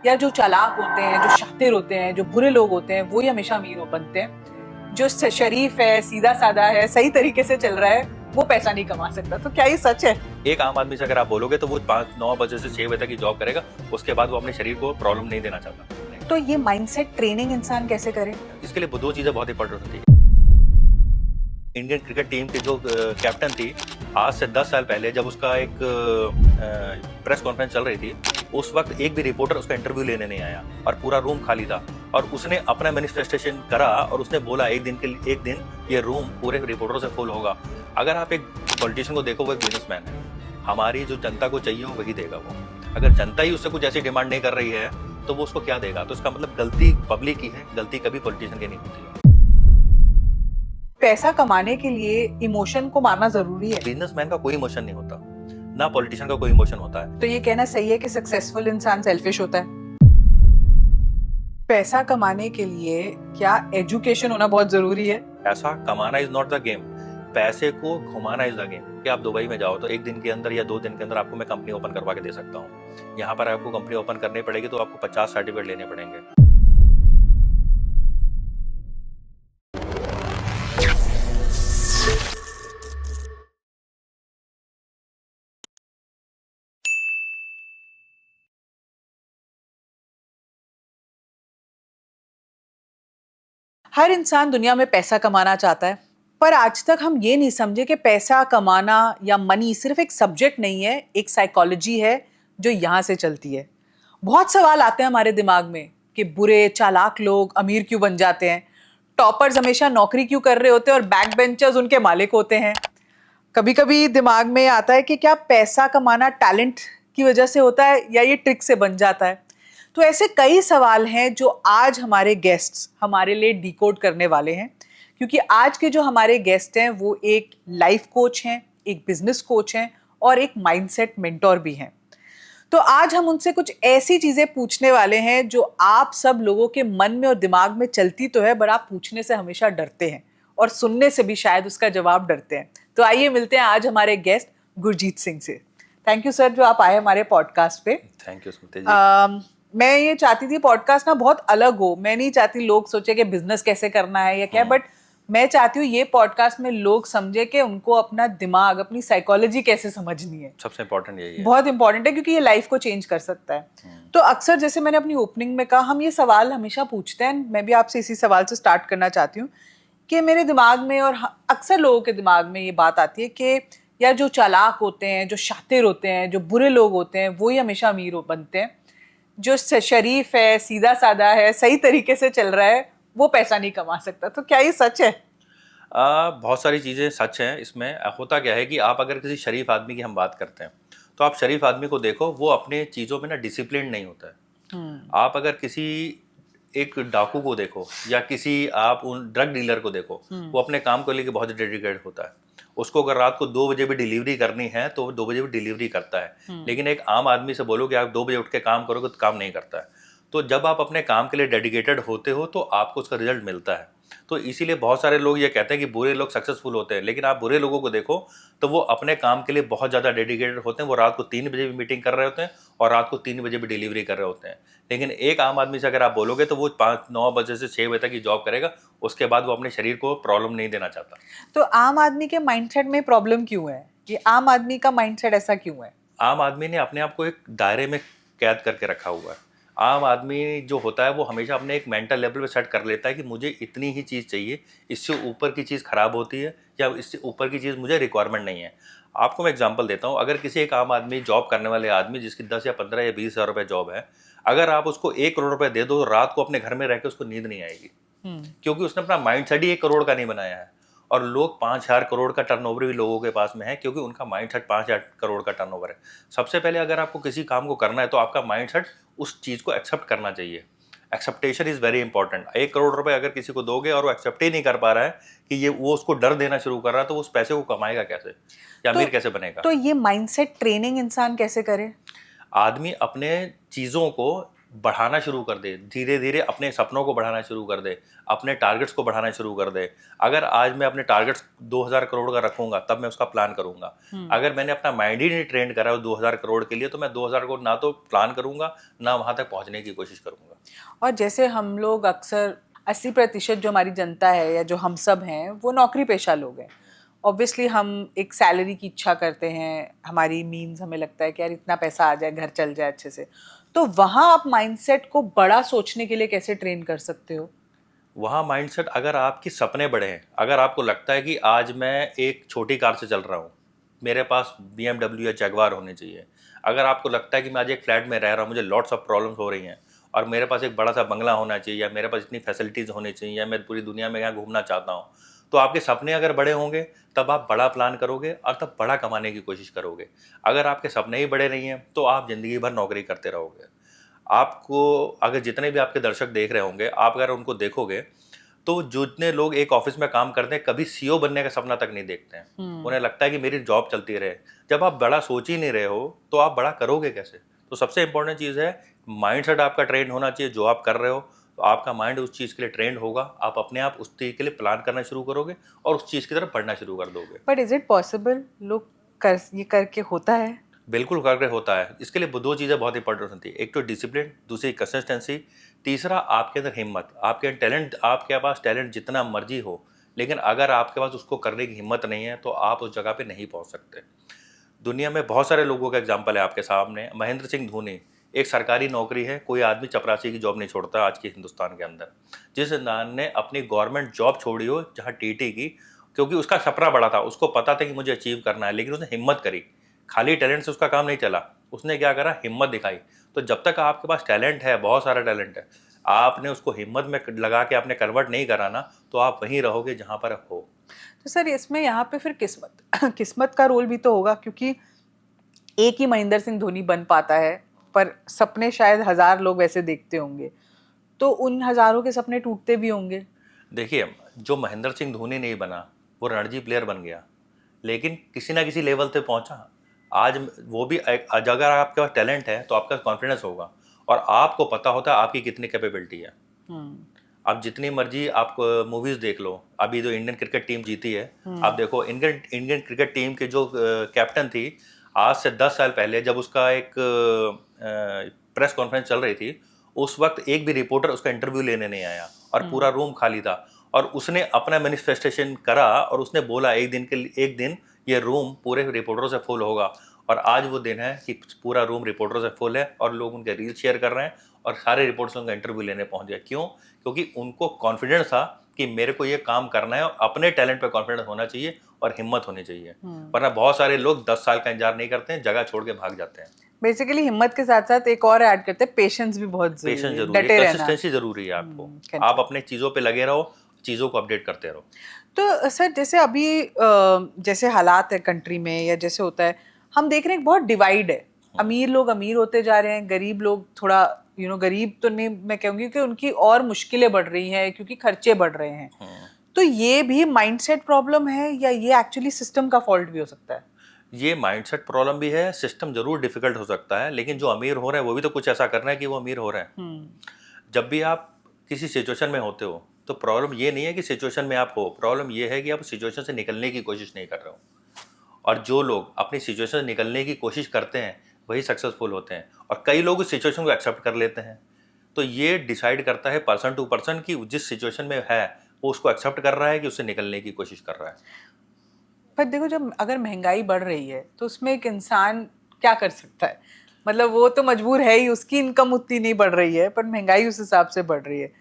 या जो चालाक होते हैं, जो शातिर होते हैं, जो बुरे लोग होते हैं, वो ही हमेशा अमीर बनते हैं। जो शरीफ है, सीधा साधा है, सही तरीके से चल रहा है, वो पैसा नहीं कमा सकता। तो क्या ये सच है? एक आम आदमी से अगर आप बोलोगे तो वो 9 बजे से 6 बजे तक की जॉब करेगा, उसके बाद वो अपने शरीर को प्रॉब्लम नहीं देना चाहता। तो ये माइंडसेट ट्रेनिंग इंसान कैसे करे? इसके लिए दो चीजें बहुत इंपॉर्टेंट होती है। इंडियन क्रिकेट टीम की जो कैप्टन थी, आज से 10 साल पहले जब उसका एक प्रेस कॉन्फ्रेंस चल रही थी, उस वक्त एक भी रिपोर्टर उसका इंटरव्यू लेने नहीं आया और पूरा रूम खाली था। और उसने अपना मैनिफेस्टेशन करा और उसने बोला एक दिन ये रूम पूरे रिपोर्टरों से फुल होगा। अगर आप एक पॉलिटिशियन को देखो, वो एक बिजनेसमैन है। हमारी जो जनता को चाहिए हो वही देगा वो। अगर जनता ही उससे कुछ ऐसी डिमांड नहीं कर रही है तो वो उसको क्या देगा? तो इसका मतलब गलती पब्लिक की है, गलती कभी पॉलिटिशियन की नहीं होती है। पैसा कमाने के लिए इमोशन को मारना जरूरी है। बिजनेसमैन का कोई इमोशन नहीं होता, ना पॉलिटिशियन का कोई इमोशन होता है। तो ये कहना सही है कि सक्सेसफुल इंसान सेल्फिश होता है? पैसा कमाने के लिए क्या एजुकेशन होना बहुत जरूरी है? पैसा कमाना इज नॉट द गेम, पैसे को घुमाना इज द गेम। कि आप दुबई में जाओ तो एक दिन के अंदर या 2 दिन के अंदर आपको मैं कंपनी ओपन करवा के दे सकता हूँ। यहाँ पर आपको कंपनी ओपन करनी पड़ेगी तो आपको 50 सर्टिफिकेट लेने पड़ेंगे। हर इंसान दुनिया में पैसा कमाना चाहता है, पर आज तक हम ये नहीं समझे कि पैसा कमाना या मनी सिर्फ एक सब्जेक्ट नहीं है, एक साइकोलॉजी है जो यहाँ से चलती है। बहुत सवाल आते हैं हमारे दिमाग में कि बुरे चालाक लोग अमीर क्यों बन जाते हैं, टॉपर्स हमेशा नौकरी क्यों कर रहे होते हैं और बैक बेंचर्स उनके मालिक होते हैं। कभी कभी दिमाग में आता है कि क्या पैसा कमाना टैलेंट की वजह से होता है या ये ट्रिक से बन जाता है। तो ऐसे कई सवाल हैं जो आज हमारे गेस्ट्स हमारे लिए डिकोड करने वाले हैं, क्योंकि आज के जो हमारे गेस्ट हैं वो एक लाइफ कोच हैं, एक बिजनेस कोच हैं और एक माइंडसेट मेंटोर भी हैं। तो आज हम उनसे कुछ ऐसी चीजें पूछने वाले हैं जो आप सब लोगों के मन में और दिमाग में चलती तो है, पर आप पूछने से हमेशा डरते हैं और सुनने से भी शायद उसका जवाब डरते हैं। तो आइए मिलते हैं आज हमारे गेस्ट गुरजीत सिंह से। थैंक यू सर जो आप आए हमारे पॉडकास्ट पे। थैंक यू स्मृति जी। मैं ये चाहती थी पॉडकास्ट ना बहुत अलग हो। मैं नहीं चाहती लोग सोचे कि बिजनेस कैसे करना है या क्या, बट मैं चाहती हूँ ये पॉडकास्ट में लोग समझे कि उनको अपना दिमाग, अपनी साइकोलॉजी कैसे समझनी है। सबसे इम्पोर्टेंट यही है, बहुत इंपॉर्टेंट है, क्योंकि ये लाइफ को चेंज कर सकता है। तो अक्सर जैसे मैंने अपनी ओपनिंग में कहा, हम ये सवाल हमेशा पूछते हैं। मैं भी आपसे इसी सवाल से स्टार्ट करना चाहती हूँ कि मेरे दिमाग में और अक्सर लोगों के दिमाग में ये बात आती है कि यार जो चालाक होते हैं, जो शातिर होते हैं, जो बुरे लोग होते हैं, वो ही हमेशा अमीर बनते हैं। जो शरीफ है, सीधा साधा है, सही तरीके से चल रहा है, वो पैसा नहीं कमा सकता। तो क्या ये सच है? बहुत सारी चीज़ें सच हैं। इसमें होता क्या है कि आप अगर किसी शरीफ आदमी की हम बात करते हैं तो आप शरीफ आदमी को देखो, वो अपने चीज़ों में ना डिसिप्लिन नहीं होता है। आप अगर किसी एक डाकू को देखो या किसी आप उन ड्रग डीलर को देखो, वो अपने काम को लेकर बहुत डेडिकेटेड होता है। उसको अगर रात को 2 बजे भी डिलीवरी करनी है तो वो 2 बजे भी डिलीवरी करता है। लेकिन एक आम आदमी से बोलो कि आप 2 बजे उठ के काम करोगे तो काम नहीं करता है। तो जब आप अपने काम के लिए डेडिकेटेड होते हो तो आपको उसका रिजल्ट मिलता है। तो इसीलिए बहुत सारे लोग ये कहते हैं कि बुरे लोग सक्सेसफुल होते हैं, लेकिन आप बुरे लोगों को देखो तो वो अपने काम के लिए बहुत ज़्यादा डेडिकेटेड होते हैं। वो रात को 3 बजे भी मीटिंग कर रहे होते हैं और रात को 3 बजे भी डिलीवरी कर रहे होते हैं। लेकिन एक आम आदमी से अगर आप बोलोगे तो वो 9 बजे से 6 बजे तक की जॉब करेगा, उसके बाद वो अपने शरीर को प्रॉब्लम नहीं देना चाहता। तो आम आदमी के माइंडसेट में प्रॉब्लम क्यों है? ये आम आदमी का माइंडसेट ऐसा क्यों है? आम आदमी ने अपने आप को एक दायरे में कैद करके रखा हुआ है। आम आदमी जो होता है वो हमेशा अपने एक मेंटल लेवल पे सेट कर लेता है कि मुझे इतनी ही चीज़ चाहिए, इससे ऊपर की चीज़ ख़राब होती है या इससे ऊपर की चीज़ मुझे रिक्वायरमेंट नहीं है। आपको मैं एग्जांपल देता हूँ। अगर किसी एक आम आदमी, जॉब करने वाले आदमी जिसकी 10 या 15 या 20 हज़ार रुपये जॉब है, अगर आप उसको 1 करोड़ रुपये दे दो तो रात को अपने घर में रह के उसको नींद नहीं आएगी, क्योंकि उसने अपना माइंड सेट ही 1 करोड़ का नहीं बनाया है। और लोग 5,000 करोड़ का टर्नओवर भी लोगों के पास में है, क्योंकि उनका माइंडसेट 5,000 करोड़ का टर्नओवर है। सबसे पहले अगर आपको किसी काम को करना है तो आपका माइंडसेट उस चीज़ को एक्सेप्ट करना चाहिए। Acceptation is very important. 1 crore रुपए अगर किसी को दोगे और वो एक्सेप्ट ही नहीं कर पा रहा है कि ये, वो उसको डर देना शुरू कर रहा है, तो उस पैसे को कमाएगा कैसे या अमीर कैसे बनेगा? तो ये माइंडसेट ट्रेनिंग इंसान कैसे करे? आदमी अपने चीज़ों को बढ़ाना शुरू कर दे, धीरे धीरे अपने सपनों को बढ़ाना शुरू कर दे, अपने टारगेट्स को बढ़ाना शुरू कर दे। अगर आज मैं अपने टारगेट्स 2000 करोड़ का रखूंगा तब मैं उसका प्लान करूंगा। अगर मैंने अपना माइंड ही नहीं ट्रेंड करा 2000 करोड़ के लिए तो मैं 2000 करोड़ ना तो प्लान करूंगा ना वहां तक पहुंचने की कोशिश करूंगा। और जैसे हम लोग अक्सर 80% जो हमारी जनता है या जो हम सब हैं वो नौकरी पेशा लोग हैं। ऑब्वियसली हम एक सैलरी की इच्छा करते हैं, हमारी मीन्स हमें लगता है कि यार इतना पैसा आ जाए, घर चल जाए अच्छे से। तो वहाँ आप माइंडसेट को बड़ा सोचने के लिए कैसे ट्रेन कर सकते हो? वहाँ माइंडसेट, अगर आपके सपने बड़े हैं, अगर आपको लगता है कि आज मैं एक छोटी कार से चल रहा हूँ, मेरे पास BMW या जगवार होनी चाहिए, अगर आपको लगता है कि मैं आज एक फ्लैट में रह रहा हूँ, मुझे लॉट्स ऑफ प्रॉब्लम्स हो रही हैं और मेरे पास एक बड़ा सा बंगला होना चाहिए या मेरे पास इतनी फैसिलिटीज़ होनी चाहिए या मैं पूरी दुनिया में यहाँ घूमना चाहता हूँ, तो आपके सपने अगर बड़े होंगे तब आप बड़ा प्लान करोगे और तब बड़ा कमाने की कोशिश करोगे। अगर आपके सपने ही बड़े नहीं हैं तो आप ज़िंदगी भर नौकरी करते रहोगे। आपको, अगर जितने भी आपके दर्शक देख रहे होंगे, आप अगर उनको देखोगे तो जितने लोग एक ऑफिस में काम करते हैं कभी सीईओ बनने का सपना तक नहीं देखते हैं। उन्हें लगता है कि मेरी जॉब चलती रहे। जब आप बड़ा सोच ही नहीं रहे हो तो आप बड़ा करोगे कैसे? तो सबसे इंपॉर्टेंट चीज़ है माइंडसेट आपका ट्रेंड होना चाहिए। जो आप कर रहे हो तो आपका माइंड उस चीज़ के लिए ट्रेंड होगा, आप अपने आप उस चीज़ के लिए प्लान करना शुरू करोगे और उस चीज़ की तरफ बढ़ना शुरू कर दोगे। But is it possible? लोग कर ये करके होता है? बिल्कुल करके होता है। इसके लिए दो चीज़ें बहुत इंपॉर्टेंट होती है, एक तो डिसिप्लिन, दूसरी कंसिस्टेंसी, तीसरा आपके अंदर हिम्मत। आपके टैलेंट, आपके पास टैलेंट जितना मर्जी हो, लेकिन अगर आपके पास उसको करने की हिम्मत नहीं है तो आप उस जगह पे नहीं पहुंच सकते। दुनिया में बहुत सारे लोगों का एग्जाम्पल है आपके सामने। महेंद्र सिंह धोनी, एक सरकारी नौकरी है, कोई आदमी चपरासी की जॉब नहीं छोड़ता आज के हिंदुस्तान के अंदर। जिस इंसान ने अपनी गवर्नमेंट जॉब छोड़ी हो जहाँ टीटी की, क्योंकि उसका सपना बड़ा था, उसको पता था कि मुझे अचीव करना है, लेकिन उसने हिम्मत करी। खाली टैलेंट से उसका काम नहीं चला, उसने क्या करा, हिम्मत दिखाई। तो जब तक आपके पास टैलेंट है, बहुत सारा टैलेंट है, आपने उसको हिम्मत में लगा के आपने कन्वर्ट नहीं करा ना, तो आप वहीं रहोगे जहाँ पर हो। तो सर इसमें यहाँ पे फिर किस्मत किस्मत का रोल भी तो होगा, क्योंकि एक ही महेंद्र सिंह धोनी बन पाता है, पर सपने शायद 1000 लोग वैसे देखते होंगे, तो उन हजारों के सपने टूटते भी होंगे। देखिए, जो महेंद्र सिंह धोनी नहीं बना वो रणजी प्लेयर बन गया, लेकिन किसी ना किसी लेवल पे पहुंचा। आज वो भी अगर आपके पास टैलेंट है तो आपका कॉन्फिडेंस होगा और आपको पता होता है आपकी कितनी कैपेबिलिटी है। आप जितनी मर्जी आप मूवीज देख लो, अभी जो इंडियन क्रिकेट टीम जीती है, आप देखो इंडियन इंडियन क्रिकेट टीम के जो कैप्टन थी, आज से 10 साल पहले जब उसका एक प्रेस कॉन्फ्रेंस चल रही थी, उस वक्त एक भी रिपोर्टर उसका इंटरव्यू लेने नहीं आया और पूरा रूम खाली था। और उसने अपना मैनिफेस्टेशन करा और उसने बोला एक दिन के लिए, एक दिन ये रूम पूरे रिपोर्टरों से फुल होगा। और आज वो दिन है कि पूरा रूम रिपोर्टरों से फुल है और लोग उनके रील शेयर कर रहे हैं और सारे रिपोर्टर्स उनका इंटरव्यू लेने पहुंच गए। क्यों? क्योंकि उनको कॉन्फिडेंस था कि मेरे को ये काम करना है और अपने टैलेंट पे कॉन्फिडेंस होना चाहिए और हिम्मत होनी चाहिए। वरना बहुत सारे लोग 10 साल का इंतजार नहीं करते हैं, जगह छोड़ के भाग जाते हैं। बेसिकली हिम्मत के साथ साथ एक और ऐड करते हैं, पेशेंस भी बहुत पेशेंस जरूरी है, जरूरी है, डटे रहना। कंसिस्टेंसी जरूरी है आपको। आप अपने चीज़ों पे लगे रहो, चीज़ों को अपडेट करते रहो। तो सर जैसे अभी जैसे हालात है कंट्री में, या जैसे होता है, हम देख रहे हैं बहुत डिवाइड है। अमीर लोग अमीर होते जा रहे हैं, गरीब लोग थोड़ा गरीब तो नहीं मैं कहूँगी कि उनकी और मुश्किलें बढ़ रही हैं क्योंकि खर्चे बढ़ रहे हैं। तो ये भी माइंडसेट प्रॉब्लम है या ये एक्चुअली सिस्टम का फॉल्ट भी हो सकता है? ये माइंडसेट प्रॉब्लम भी है, सिस्टम जरूर डिफिकल्ट हो सकता है, लेकिन जो अमीर हो रहे हैं वो भी तो कुछ ऐसा कर रहे हैं कि वो अमीर हो रहे हैं। जब भी आप किसी सिचुएशन में होते हो तो प्रॉब्लम ये नहीं है कि सिचुएशन में आप हो, प्रॉब्लम ये है कि आप सिचुएशन से निकलने की कोशिश नहीं कर रहे हो। और जो लोग अपनी सिचुएशन से निकलने की कोशिश करते हैं वही सक्सेसफुल होते हैं, और कई लोग उस सिचुएशन को एक्सेप्ट कर लेते हैं। तो ये डिसाइड करता है पर्सन टू पर्सन कि जिस सिचुएशन में है वो उसको एक्सेप्ट कर रहा है कि उससे निकलने की कोशिश कर रहा है। पर देखो, जब अगर महंगाई बढ़ रही है तो उसमें एक इंसान क्या कर सकता है? मतलब वो तो मजबूर है ही, उसकी इनकम उतनी नहीं बढ़ रही है पर महंगाई उस हिसाब से बढ़ रही है,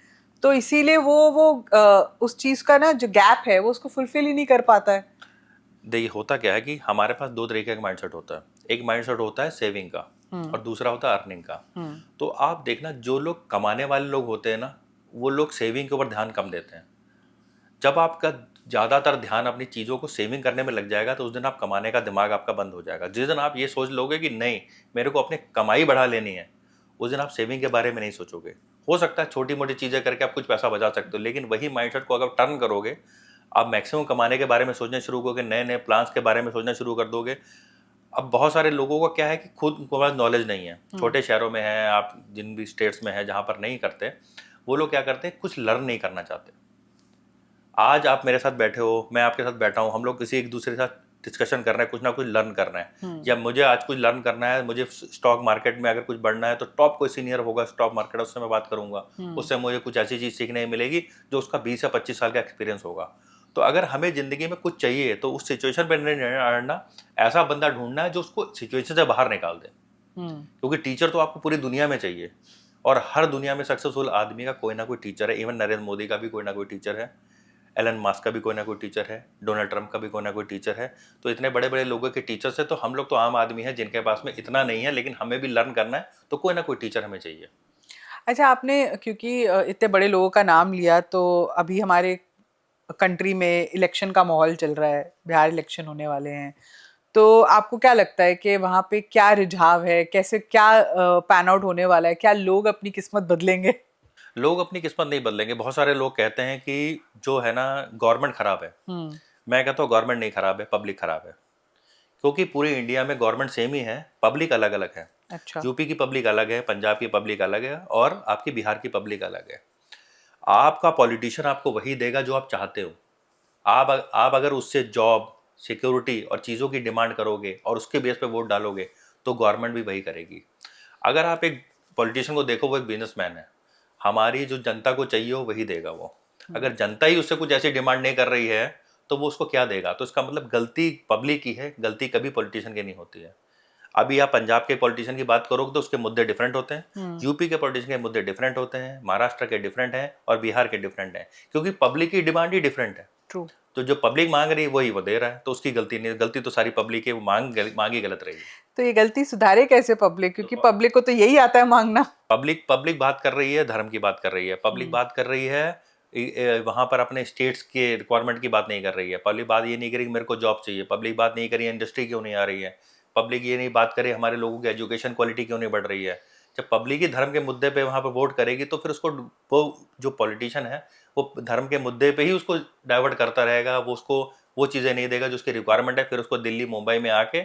तो इसीलिए वो उस चीज का ना जो गैप है वो उसको फुलफिल ही नहीं कर पाता है। देखिए, होता क्या है कि हमारे पास दो तरीके का माइंडसेट होता है। एक माइंडसेट होता है सेविंग का और दूसरा होता है अर्निंग का। तो आप देखना, जो लोग कमाने वाले लोग होते हैं ना, वो लोग सेविंग के ऊपर ध्यान कम देते हैं। जब आपका ज़्यादातर ध्यान अपनी चीज़ों को सेविंग करने में लग जाएगा तो उस दिन आप कमाने का दिमाग आपका बंद हो जाएगा। जिस दिन आप ये सोच लोगे कि नहीं, मेरे को अपनी कमाई बढ़ा लेनी है, उस दिन आप सेविंग के बारे में नहीं सोचोगे। हो सकता है छोटी मोटी चीज़ें करके आप कुछ पैसा बचा सकते हो, लेकिन वही माइंडसेट को अगर टर्न करोगे, आप मैक्सिमम कमाने के बारे में सोचना शुरू करोगे, नए नए प्लान्स के बारे में सोचना शुरू कर दोगे, अब बहुत सारे लोगों का क्या है कि खुद उनके पास नॉलेज नहीं है, छोटे शहरों में है, आप जिन भी स्टेट्स में है जहाँ पर नहीं करते, वो लोग क्या करते हैं, कुछ लर्न नहीं करना चाहते। आज आप मेरे साथ बैठे हो, मैं आपके साथ बैठा हूँ, हम लोग किसी एक दूसरे के साथ डिस्कशन कर रहे हैं, कुछ ना कुछ लर्न कर रहे हैं। या मुझे आज कुछ लर्न करना है, मुझे स्टॉक मार्केट में अगर कुछ बढ़ना है तो टॉप कोई सीनियर होगा स्टॉक मार्केट, उससे मैं बात करूंगा, उससे मुझे कुछ ऐसी चीज़ सीखने मिलेगी जो उसका 20 या 25 साल का एक्सपीरियंस होगा। तो अगर हमें ज़िंदगी में कुछ चाहिए तो उस सिचुएशन पर नहीं रहना, ऐसा बंदा ढूंढना है जो उसको सिचुएशन से बाहर निकाल दे। क्योंकि टीचर तो आपको पूरी दुनिया में चाहिए, और हर दुनिया में सक्सेसफुल आदमी का कोई ना कोई टीचर है। इवन नरेंद्र मोदी का भी कोई ना कोई टीचर है, एलन मास्क का भी कोई ना कोई टीचर है, डोनाल्ड ट्रंप का भी कोई ना कोई टीचर है। तो इतने बड़े बड़े लोगों के टीचर्स है, तो हम लोग तो आम आदमी हैं जिनके पास में इतना नहीं है, लेकिन हमें भी लर्न करना है, तो कोई ना कोई टीचर हमें चाहिए। अच्छा, आपने क्योंकि इतने बड़े लोगों का नाम लिया, तो अभी हमारे कंट्री में इलेक्शन का माहौल चल रहा है, बिहार इलेक्शन होने वाले हैं, तो आपको क्या लगता है कि वहाँ पे क्या रिझाव है, कैसे क्या पैन आउट होने वाला है, क्या लोग अपनी किस्मत बदलेंगे? लोग अपनी किस्मत नहीं बदलेंगे। बहुत सारे लोग कहते हैं कि जो है ना, गवर्नमेंट खराब है। मैं कहता हूँ गवर्नमेंट नहीं खराब है, पब्लिक खराब है। क्योंकि पूरे इंडिया में गवर्नमेंट सेम ही है, पब्लिक अलग अलग है। अच्छा। यूपी की पब्लिक अलग है, पंजाब की पब्लिक अलग है, और आपकी बिहार की पब्लिक अलग है। आपका पॉलिटिशियन आपको वही देगा जो आप चाहते हो। आप अगर उससे जॉब, सिक्योरिटी और चीज़ों की डिमांड करोगे और उसके बेस पे वोट डालोगे, तो गवर्नमेंट भी वही करेगी। अगर आप एक पॉलिटिशियन को देखो, वो एक बिजनेसमैन है, हमारी जो जनता को चाहिए हो वही देगा वो। अगर जनता ही उससे कुछ ऐसी डिमांड नहीं कर रही है, तो वो उसको क्या देगा? तो इसका मतलब गलती पब्लिक की है, गलती कभी पॉलिटिशियन की नहीं होती है। अभी आप पंजाब के पॉलिटिशियन की बात करोगे तो उसके मुद्दे डिफरेंट होते हैं, यूपी के पॉलिटिशियन के मुद्दे डिफरेंट होते हैं, महाराष्ट्र के डिफरेंट हैं, और बिहार के डिफरेंट हैं, क्योंकि पब्लिक की डिमांड ही डिफरेंट है। ट्रू। तो जो पब्लिक मांग रही है वही वो दे रहा है, तो उसकी गलती नहीं, गलती तो सारी पब्लिक है, वो मांगी गलत रही। तो ये गलती सुधारे कैसे पब्लिक, क्योंकि पब्लिक को तो यही आता है मांगना। पब्लिक पब्लिक बात कर रही है, धर्म की बात कर रही है, पब्लिक बात कर रही है वहां पर अपने स्टेट्स के रिक्वायरमेंट की बात नहीं कर रही है। पब्लिक बात ये नहीं करी कि मेरे को जॉब चाहिए, पब्लिक बात नहीं करी इंडस्ट्री क्यों नहीं आ रही है, पब्लिक ये नहीं बात करे हमारे लोगों की एजुकेशन क्वालिटी क्यों नहीं बढ़ रही है। जब पब्लिक ही धर्म के मुद्दे पे वहां पर वोट करेगी, तो फिर उसको वो जो पॉलिटिशियन है वो धर्म के मुद्दे पे ही उसको डाइवर्ट करता रहेगा, वो उसको वो चीज़ें नहीं देगा जो उसकी रिक्वायरमेंट है। फिर उसको दिल्ली मुंबई में आके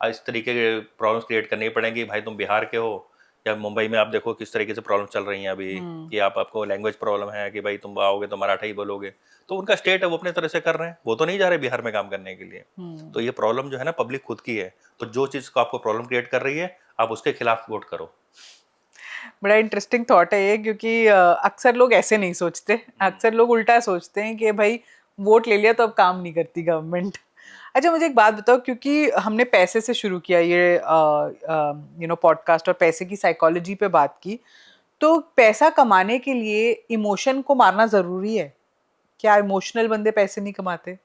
इस तरीके के प्रॉब्लम्स क्रिएट करनी पड़ेंगी। भाई तुम बिहार के हो, या मुंबई में आप देखो किस तरीके से प्रॉब्लम चल रही हैं अभी, कि आपको लैंग्वेज प्रॉब्लम है, कि भाई तुम आओगे तो मराठा ही बोलोगे। तो उनका स्टेट है, वो अपने तरह से कर रहे हैं, वो तो नहीं जा रहे बिहार में काम करने के लिए। तो ये प्रॉब्लम जो है ना, पब्लिक खुद की है। तो जो चीज़ को आपको प्रॉब्लम क्रिएट कर रही है, आप उसके खिलाफ वोट करो। बड़ा इंटरेस्टिंग थॉट है ये, क्योंकि अक्सर लोग ऐसे नहीं सोचते, अक्सर लोग उल्टा सोचते हैं कि भाई वोट ले लिया तो अब काम नहीं करती गवर्नमेंट। अच्छा, मुझे एक बात बताओ, क्योंकि हमने पैसे से शुरू किया ये पॉडकास्ट, और पैसे की साइकोलॉजी पे बात की, तो पैसा कमाने के लिए इमोशन को मारना जरूरी है क्या? इमोशनल बंदे पैसे नहीं कमाते?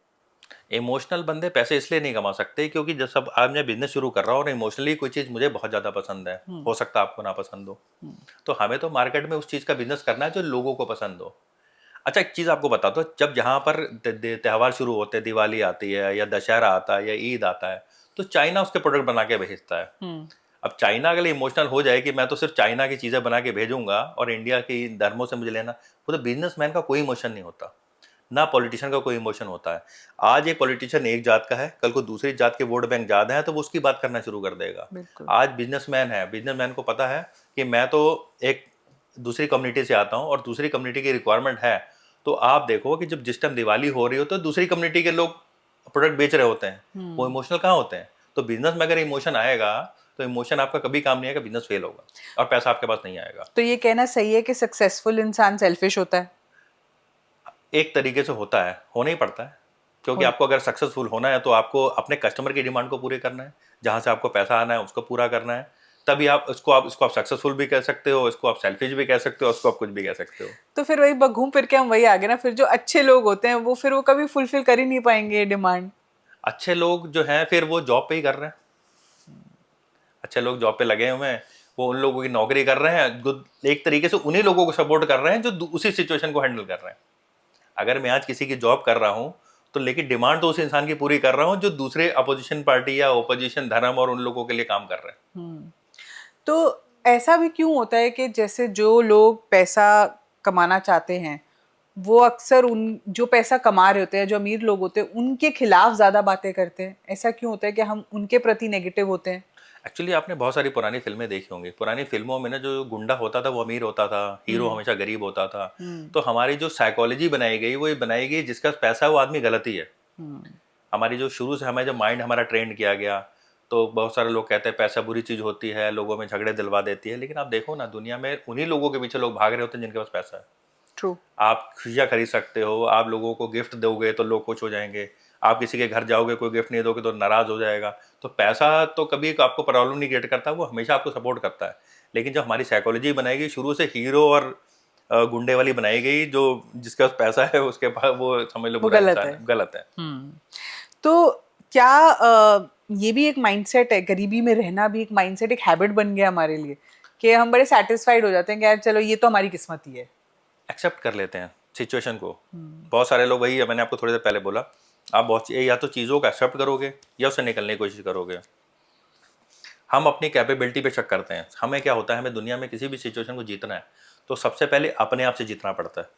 इमोशनल बंदे पैसे इसलिए नहीं कमा सकते क्योंकि जब सब आज मैं बिजनेस शुरू कर रहा हूँ और इमोशनली कोई चीज़ मुझे बहुत ज़्यादा पसंद है, हो सकता है आपको ना पसंद हो, तो हमें तो मार्केट में उस चीज़ का बिजनेस करना है जो लोगों को पसंद हो। अच्छा, एक चीज़ आपको बता दो, जब जहाँ पर त्यौहार शुरू होते हैं, दिवाली आती है या दशहरा आता है या ईद आता है, तो चाइना उसके प्रोडक्ट बना के भेजता है। अब चाइना अगर इमोशनल हो जाए कि मैं तो सिर्फ चाइना की चीज़ें बना के भेजूंगा और इंडिया की धर्मों से मुझे लेना, वो तो बिजनेसमैन का कोई इमोशन नहीं होता, ना पॉलिटिशियन का कोई इमोशन होता है। आज एक पॉलिटिशियन एक जात का है, कल को दूसरी जात के वोट बैंक ज़्यादा है तो वो उसकी बात करना शुरू कर देगा। बिल्कुल। आज बिजनेसमैन है, बिजनेसमैन को पता है कि मैं तो एक दूसरी कम्युनिटी से आता हूँ और दूसरी कम्युनिटी की रिक्वायरमेंट है। तो आप देखो कि जब जिस टाइम दिवाली हो रही हो तो दूसरी कम्युनिटी के लोग प्रोडक्ट बेच रहे होते हैं, वो इमोशनल कहाँ होते हैं? तो बिजनेस में अगर इमोशन आएगा तो इमोशन आपका कभी काम नहीं आएगा, बिजनेस फेल होगा और पैसा आपके पास नहीं आएगा। तो ये कहना सही है कि सक्सेसफुल इंसान सेल्फिश होता है? एक तरीके से होता है, होना ही पड़ता है, क्योंकि हो- आपको अगर सक्सेसफुल होना है तो आपको अपने कस्टमर की डिमांड को पूरे करना है, जहाँ से आपको पैसा आना है उसको पूरा करना है। तभी आप इसको आप सक्सेसफुल भी कह सकते हो, इसको आप सेल्फिश भी कह सकते हो, इसको आप कुछ भी कह सकते हो। तो फिर वही घूम फिर के हम वही आ गए ना, फिर जो अच्छे लोग होते हैं वो फिर वो कभी फुलफिल कर ही नहीं पाएंगे डिमांड। अच्छे लोग जो हैं फिर वो जॉब पे ही कर रहे हैं, अच्छे लोग जॉब पे लगे हुए हैं, वो उन लोगों की नौकरी कर रहे हैं, एक तरीके से उन्हीं लोगों को सपोर्ट कर रहे हैं जो उसी सिचुएशन को हैंडल कर रहे हैं। अगर मैं आज किसी की जॉब कर रहा हूँ तो लेकिन डिमांड तो उस इंसान की पूरी कर रहा हूँ जो दूसरे अपोजिशन पार्टी या ओपोजिशन धर्म और उन लोगों के लिए काम कर रहे हैं। तो ऐसा भी क्यों होता है कि जैसे जो लोग पैसा कमाना चाहते हैं वो अक्सर उन जो पैसा कमा रहे होते हैं, जो अमीर लोग होते हैं, उनके खिलाफ ज्यादा बातें करते हैं? ऐसा क्यों होता है कि हम उनके प्रति नेगेटिव होते हैं? एक्चुअली आपने बहुत सारी पुरानी फिल्में देखी होंगी। पुरानी फिल्मों में ना जो गुंडा होता था वो अमीर होता था, हीरो हमेशा गरीब होता था। हम्म। तो हमारी जो साइकोलॉजी बनाई गई वो ये बनाई गई, जिसका पैसा है वो आदमी गलत ही है। हम्म। हमारी जो शुरू से हमें जब माइंड हमारा ट्रेंड किया गया, तो बहुत सारे लोग कहते हैं पैसा बुरी चीज़ होती है, लोगों में झगड़े दिलवा देती है। लेकिन आप देखो ना, दुनिया में उन्हीं लोगों के पीछे लोग भाग रहे होते हैं जिनके पास पैसा है। ट्रू। आप खुशियाँ खरीद सकते हो, आप लोगों को गिफ्ट दोगे तो लोग खुश हो जाएंगे। आप किसी के घर जाओगे, कोई गिफ्ट नहीं दोगे तो नाराज हो जाएगा। तो पैसा तो कभी आपको प्रॉब्लम नहीं क्रिएट करता, वो हमेशा आपको सपोर्ट करता है। लेकिन जब हमारी साइकोलॉजी बनाई गई शुरू से हीरो और गुंडे वाली बनाई गई, जो जिसके पास पैसा है उसके पास वो समझ लो वो बुरा गलत इंसान है। है, गलत है। हम्म। तो क्या ये भी एक माइंडसेट है, गरीबी में रहना भी एक माइंडसेट, एक हैबिट बन गया हमारे लिए कि हम बड़े सेटिस्फाइड हो जाते हैं कि यार चलो ये तो हमारी किस्मत ही है? एक्सेप्ट कर लेते हैं सिचुएशन को। बहुत सारे लोग, वही मैंने आपको थोड़ी देर पहले बोला, आप बहुत या तो चीज़ों को एक्सेप्ट करोगे या उससे निकलने की कोशिश करोगे। हम अपनी कैपेबिलिटी पे शक करते हैं। हमें क्या होता है, हमें दुनिया में किसी भी सिचुएशन को जीतना है तो सबसे पहले अपने आप से जीतना पड़ता है।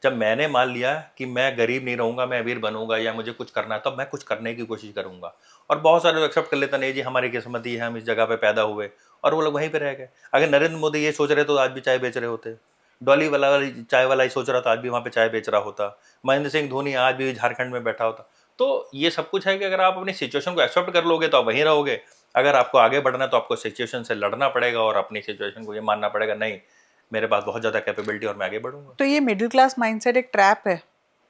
जब मैंने मान लिया कि मैं गरीब नहीं रहूंगा, मैं अमीर बनूंगा या मुझे कुछ करना है, तब मैं कुछ करने की कोशिश करूंगा। और बहुत सारे लोग एक्सेप्ट कर लेते हैं, नहीं जी हमारी किस्मत ही है, हम इस जगह पे पैदा हुए, और वो लोग वहीं पे रह गए। अगर नरेंद्र मोदी ये सोच रहे तो आज भी चाय बेच रहे होते। डॉली वाला चाय वाला ही सोच रहा था, आज भी वहाँ पे चाय बेच रहा होता। महेंद्र सिंह धोनी आज भी झारखंड में बैठा होता। तो ये सब कुछ है कि अगर आप अपनी सिचुएशन को एक्सेप्ट कर लोगे तो आप वहीं रहोगे। अगर आपको आगे बढ़ना है तो आपको सिचुएशन से लड़ना पड़ेगा और अपनी सिचुएशन को ये मानना पड़ेगा, नहीं मेरे पास बहुत ज़्यादा कैपेबिलिटी और मैं आगे बढ़ूंगा। तो ये मिडिल क्लास माइंडसेट एक ट्रैप है?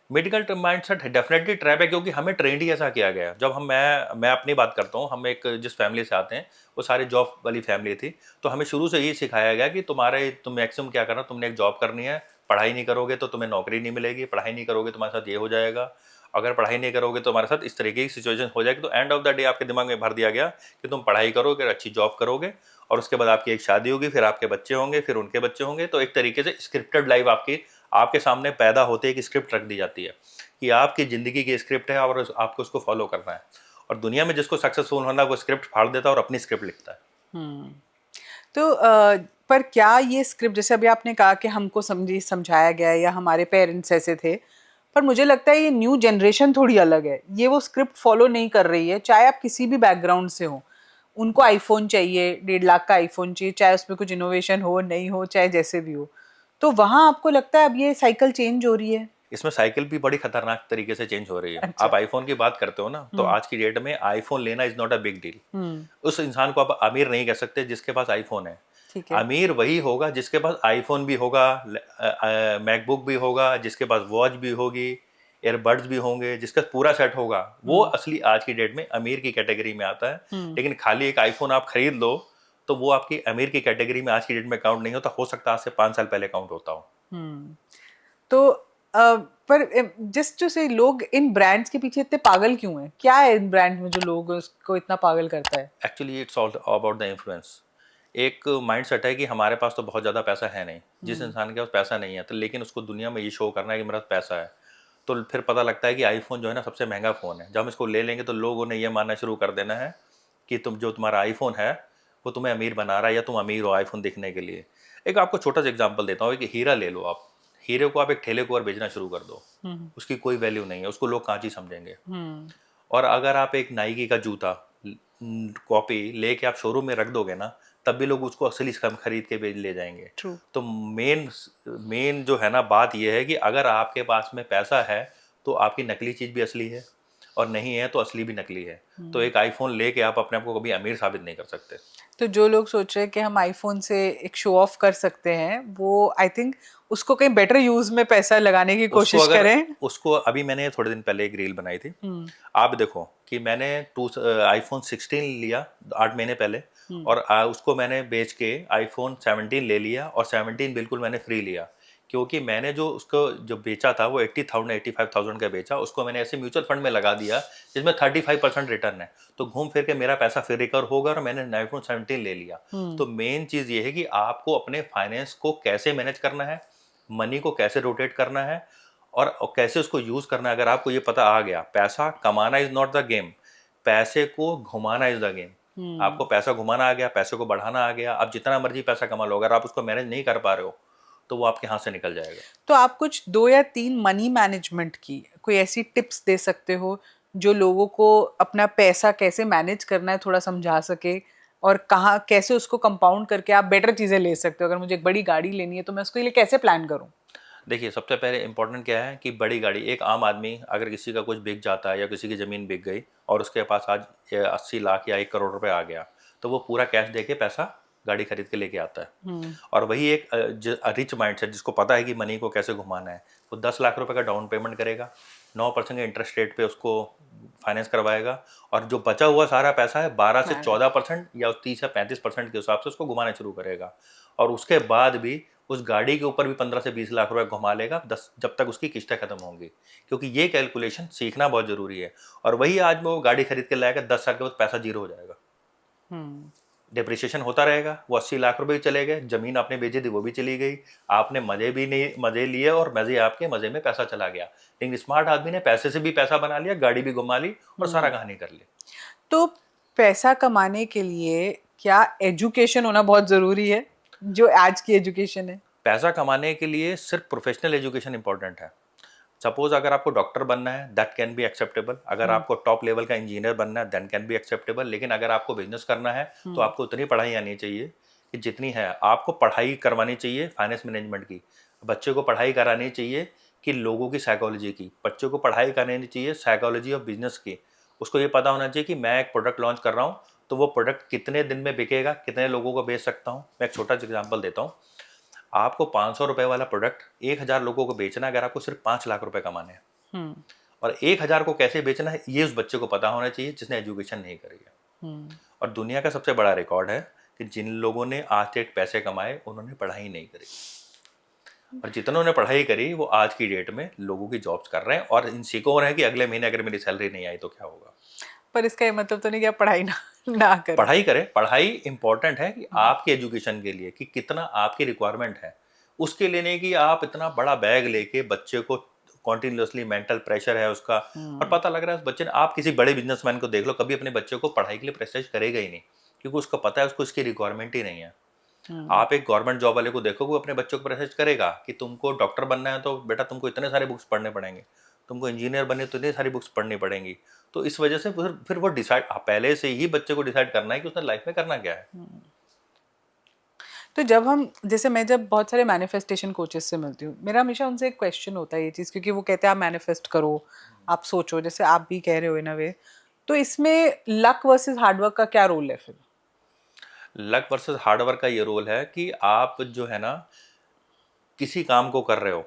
मेडिकल माइंडसेट डेफिनेटली ट्रैप है, क्योंकि हमें ट्रेंड ही ऐसा किया गया। जब मैं अपनी बात करता हूँ, हम एक जिस फैमिली से आते हैं वो सारी जॉब वाली फैमिली थी। तो हमें शुरू से ये सिखाया गया कि तुम मैक्सिमम क्या करना, तुमने एक जॉब करनी है, पढ़ाई नहीं करोगे तो तुम्हें नौकरी नहीं मिलेगी, पढ़ाई नहीं करोगे तुम्हारे साथ ये हो जाएगा, अगर पढ़ाई नहीं करोगे तो हमारे साथ इस तरीके की सिचुएशन हो जाएगी। तो एंड ऑफ द डे आपके दिमाग में भर दिया गया कि तुम पढ़ाई करोगे, अच्छी जॉब करोगे, और उसके बाद आपकी एक शादी होगी, फिर आपके बच्चे होंगे, फिर उनके बच्चे होंगे। तो एक तरीके से स्क्रिप्टेड लाइफ आपकी आपके सामने पैदा होते एक स्क्रिप्ट रख दी जाती है कि आपकी ज़िंदगी की स्क्रिप्ट है और आपको उसको फॉलो करना है। और दुनिया में जिसको सक्सेसफुल होना है वो स्क्रिप्ट फाड़ देता है और अपनी स्क्रिप्ट लिखता है। हम्म। तो पर क्या ये स्क्रिप्ट, जैसे अभी आपने कहा कि हमको समझाया गया है या हमारे पेरेंट्स ऐसे थे, पर मुझे लगता है ये न्यू जनरेशन थोड़ी अलग है, ये वो स्क्रिप्ट फॉलो नहीं कर रही है। चाहे आप किसी भी बैकग्राउंड से हो, उनको आईफोन चाहिए, 1.5 लाख का आईफोन चाहिए, चाहे उसमें कुछ इनोवेशन हो नहीं हो, चाहे जैसे भी हो। तो वहां आपको लगता है अब ये साइकिल चेंज हो रही है? इसमें साइकिल भी बड़ी खतरनाक तरीके से चेंज हो रही है। अच्छा। आप आईफोन की बात करते हो ना, तो आज की डेट में आईफोन लेना is not a big deal. Hmm. उस इंसान को आप अमीर नहीं कह सकते जिसके पास आईफोन है। ठीक है। अमीर वही होगा जिसके पास आईफोन भी होगा, मैकबुक भी होगा, जिसके पास वॉच भी होगी, एयरबड्स भी होंगे, जिसका पूरा सेट होगा, वो असली आज की डेट में अमीर की कैटेगरी में आता है। लेकिन खाली एक आईफोन आप खरीद लो तो वो आपकी अमीर की कैटेगरी में आज की डेट में काउंट नहीं होता। हो सकता है आज से 5 साल पहले काउंट होता हो। हम्म। तो पर जस्ट टू से लोग इन ब्रांड्स के पीछे इतने पागल क्यों हैं? क्या है इन ब्रांड में जो लोग उसको इतना पागल करता है? Actually it's all about the influence. एक माइंड सेट है कि हमारे पास तो बहुत ज़्यादा पैसा है नहीं। जिस इंसान के पास पैसा नहीं है तो लेकिन उसको दुनिया में ये शो करना है कि मेरा पास पैसा है, तो फिर पता लगता है कि आईफोन जो है ना सबसे महंगा फ़ोन है। जब हम इसको ले लेंगे तो लोगों ने ये मानना शुरू कर देना है कि तुम्हारा आईफोन है वो तुम्हें अमीर बना रहा है, या तुम अमीर हो आईफोन दिखने के लिए। एक आपको छोटा सा एग्जांपल देता हूँ, कि हीरा ले लो आप। हीरे को आप एक ठेले को और बेचना शुरू कर दो, उसकी कोई वैल्यू नहीं है, उसको लोग कांची समझेंगे। हम्म। और अगर आप एक नाइकी का जूता कॉपी लेके आप शोरूम में रख दोगे ना, तब भी लोग उसको असली कम खरीद के बेच ले जाएंगे। ट्रू। तो मेन मेन जो है ना बात यह है कि अगर आपके पास में पैसा है तो आपकी नकली चीज़ भी असली है, और नहीं है तो असली भी नकली है। तो एक आईफोन लेके आप अपने आप को कभी अमीर साबित नहीं कर सकते। तो जो लोग सोच रहे हैं कि हम आईफोन से एक शो ऑफ कर सकते हैं, वो आई थिंक उसको कहीं बेटर यूज में पैसा लगाने की उसको कोशिश अगर करें। उसको अभी मैंने थोड़े दिन पहले एक रील बनाई थी। हम्म। आप देखो कि मैंने आईफोन 16 लिया 8 महीने पहले, हम्म। और उसको मैंने बेच के आईफोन 17 ले लिया, और 17 बिल्कुल मैंने फ्री लिया। क्योंकि मैंने जो उसको जो बेचा था वो 80,000 85,000 का बेचा, उसको मैंने ऐसे म्यूचुअल फंड में लगा दिया जिसमें 35% रिटर्न है। तो घूम फिर के मेरा पैसा फिर रिकवर होगा और मैंने आईफोन 17 ले लिया। तो मेन चीज़ ये है कि आपको अपने फाइनेंस को कैसे मैनेज करना है, मनी को कैसे रोटेट करना है, और कैसे उसको यूज़ करना है। अगर आपको ये पता आ गया, पैसा कमाना इज़ नॉट द गेम, पैसे को घुमाना इज़ द गेम। आपको पैसा घुमाना आ गया, पैसे को बढ़ाना आ गया, आप जितना मर्जी पैसा कमा लो, अगर आप उसको मैनेज नहीं कर पा रहे हो तो वो आपके हाथ से निकल जाएगा। तो आप कुछ 2 या 3 मनी मैनेजमेंट की कोई ऐसी टिप्स दे सकते हो जो लोगों को अपना पैसा कैसे मैनेज करना है थोड़ा समझा सके, और कहाँ कैसे उसको कंपाउंड करके आप बेटर चीजें ले सकते हो? अगर मुझे एक बड़ी गाड़ी लेनी है तो मैं उसके लिए कैसे प्लान करूं? देखिए, सबसे पहले इंपॉर्टेंट क्या है कि बड़ी गाड़ी, एक आम आदमी अगर किसी का कुछ बिक जाता है या किसी की ज़मीन बिक गई और उसके पास आज 80 लाख या 1 करोड़ रुपए आ गया, तो वो पूरा कैश दे के पैसा गाड़ी खरीद के लेके आता है। और वही एक रिच माइंडसेट जिसको पता है कि मनी को कैसे घुमाना है, वो 10 लाख रुपए का डाउन पेमेंट करेगा, 9% के इंटरेस्ट रेट पे उसको फाइनेंस करवाएगा, और जो बचा हुआ सारा पैसा है 12 से 14% या 30 या 35% के हिसाब से उसको घुमाना शुरू करेगा। और उसके बाद भी उस गाड़ी के ऊपर भी 15 से 20 लाख रुपए घुमा लेगा, 10 जब तक उसकी किस्तें खत्म होंगी, क्योंकि ये कैलकुलेशन सीखना बहुत जरूरी है। और वही आज वो गाड़ी खरीद के लाएगा, 10 साल के बाद पैसा जीरो हो जाएगा, डिप्रिसिएशन होता रहेगा, वो 80 लाख रुपए भी चले गए, जमीन आपने बेची थी वो भी चली गई, आपने मजे भी नहीं मजे लिए और मजे आपके मजे में पैसा चला गया। लेकिन स्मार्ट आदमी ने पैसे से भी पैसा बना लिया, गाड़ी भी घुमा ली और सारा कहानी कर ली। तो पैसा कमाने के लिए क्या एजुकेशन होना बहुत जरूरी है, जो आज की एजुकेशन है? पैसा कमाने के लिए सिर्फ प्रोफेशनल एजुकेशन इंपॉर्टेंट है। सपोज अगर आपको डॉक्टर बनना है, दैट कैन बी एक्सेप्टेबल। अगर आपको टॉप लेवल का इंजीनियर बनना है, दैट कैन बी एक्सेप्टेबल। लेकिन अगर आपको बिजनेस करना है तो आपको उतनी पढ़ाई आनी चाहिए कि जितनी है। आपको पढ़ाई करवानी चाहिए फाइनेंस मैनेजमेंट की, बच्चे को पढ़ाई करानी चाहिए कि लोगों की साइकोलॉजी की, बच्चों को पढ़ाई करानी चाहिए साइकोलॉजी ऑफ बिजनेस की। उसको ये पता होना चाहिए कि मैं एक प्रोडक्ट लॉन्च कर रहा हूँ तो वो प्रोडक्ट कितने दिन में बिकेगा, कितने लोगों को बेच सकता हूँ। मैं एक छोटा सा एग्जाम्पल देता हूँ। आपको 500 रुपए वाला प्रोडक्ट 1000 लोगों को बेचना है, अगर आपको सिर्फ 5 लाख रुपए कमाने हैं, और 1000 को कैसे बेचना है ये उस बच्चे को पता होना चाहिए जिसने एजुकेशन नहीं करी है। और दुनिया का सबसे बड़ा रिकॉर्ड है कि जिन लोगों ने आज तक पैसे कमाए उन्होंने पढ़ाई नहीं करी, और जितनों ने पढ़ाई करी वो आज की डेट में लोगों की जॉब्स कर रहे हैं और इन सीखो रहे हैं कि अगले महीने अगर मेरी सैलरी नहीं आई तो क्या होगा। पर इसका ये मतलब तो नहीं कि आप पढ़ाई ना करें। पढ़ाई करें, पढ़ाई इंपॉर्टेंट है कि आपके एजुकेशन के लिए कि कितना आपकी रिक्वायरमेंट है, उसके लिए नहीं कि आप इतना बड़ा बैग लेके बच्चे को कॉन्टिन्यूसली मेंटल प्रेशर है उसका। और पता लग रहा है उस बच्चे ने, आप किसी बड़े बिजनेसमैन को देख लो, कभी अपने बच्चे को पढ़ाई के लिए प्रेशराइज करेगा ही नहीं, क्योंकि उसको पता है उसको इसकी रिक्वायरमेंट ही नहीं है। आप एक गवर्नमेंट जॉब वाले को देखो, वो अपने बच्चों को प्रेशराइज करेगा कि तुमको डॉक्टर बनना है तो बेटा तुमको इतने सारे बुक्स पढ़ने पड़ेंगे, तुमको इंजीनियर बनने तो इतनी सारी बुक्स पढ़नी पड़ेंगी। तो इस वजह से फिर वो डिसाइड, पहले से ही बच्चे को डिसाइड करना है कि उसने लाइफ में करना क्या है। तो जब हम, जैसे मैं जब बहुत सारे मैनिफेस्टेशन कोचेस से मिलती हूँ, मेरा हमेशा उनसे एक क्वेश्चन होता है ये चीज़, क्योंकि वो कहते हैं आप मैनिफेस्ट करो, आप सोचो, जैसे आप भी कह रहे हो इन अ वे। तो इसमें लक वर्सेस हार्डवर्क का क्या रोल है फिर? लक वर्सेस हार्डवर्क का ये रोल है कि आप जो है ना किसी काम को कर रहे हो,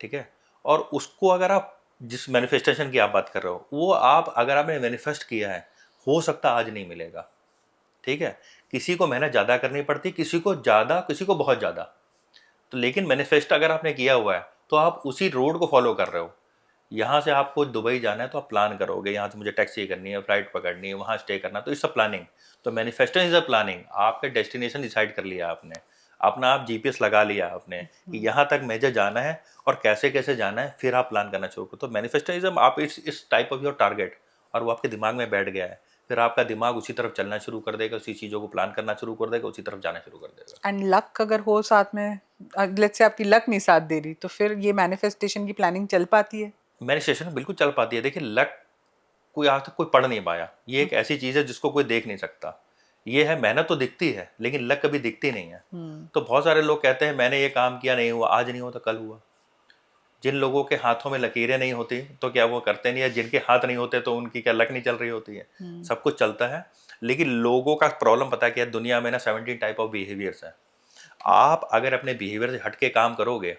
ठीक है, और उसको अगर आप, जिस मैनिफेस्टेशन की आप बात कर रहे हो, वो आप अगर आपने मैनिफेस्ट किया है, हो सकता आज नहीं मिलेगा, ठीक है। किसी को मेहनत ज़्यादा करनी पड़ती, किसी को ज़्यादा, किसी को बहुत ज़्यादा। तो लेकिन मैनिफेस्ट अगर आपने किया हुआ है तो आप उसी रोड को फॉलो कर रहे हो। यहाँ से आपको दुबई जाना है तो आप प्लान करोगे, यहाँ से मुझे टैक्सी करनी है, फ्लाइट पकड़नी है, वहाँ स्टे करना, तो इट्स अ प्लानिंग। तो मैनिफेस्टेशन इज अ प्लानिंग। आपका डेस्टिनेशन डिसाइड कर लिया आपने, अपना आप जीपीएस लगा लिया आपने कि यहाँ तक मुझे जाना है और कैसे कैसे जाना है, फिर आप प्लान करना शुरू करो। तो मैनिफेस्टेशन आप इस टाइप ऑफ योर टारगेट, और वो आपके दिमाग में बैठ गया है, फिर आपका दिमाग उसी तरफ चलना शुरू कर देगा, उसी चीज़ों को प्लान करना शुरू कर देगा, उसी तरफ जाना शुरू कर देगा। एंड लक अगर हो साथ में, लेट्स से आपकी लक नहीं साथ दे रही, तो फिर ये मैनिफेस्टेशन की प्लानिंग चल पाती है? मैनिफेस्टेशन बिल्कुल चल पाती है। देखिए, लक कोई आज तक कोई पढ़ नहीं पाया, ये एक ऐसी चीज़ है जिसको कोई देख नहीं सकता। ये है, मेहनत तो दिखती है लेकिन लक कभी दिखती नहीं है। तो बहुत सारे लोग कहते हैं मैंने ये काम किया, नहीं हुआ, आज नहीं हुआ तो कल हुआ। जिन लोगों के हाथों में लकीरें नहीं होती तो क्या वो करते नहीं है? जिनके हाथ नहीं होते तो उनकी क्या लक नहीं चल रही होती है? सब कुछ चलता है। लेकिन लोगों का प्रॉब्लम पता है क्या है? दुनिया में ना 17 टाइप ऑफ बिहेवियर्स है। आप अगर अपने बिहेवियर से हट के काम करोगे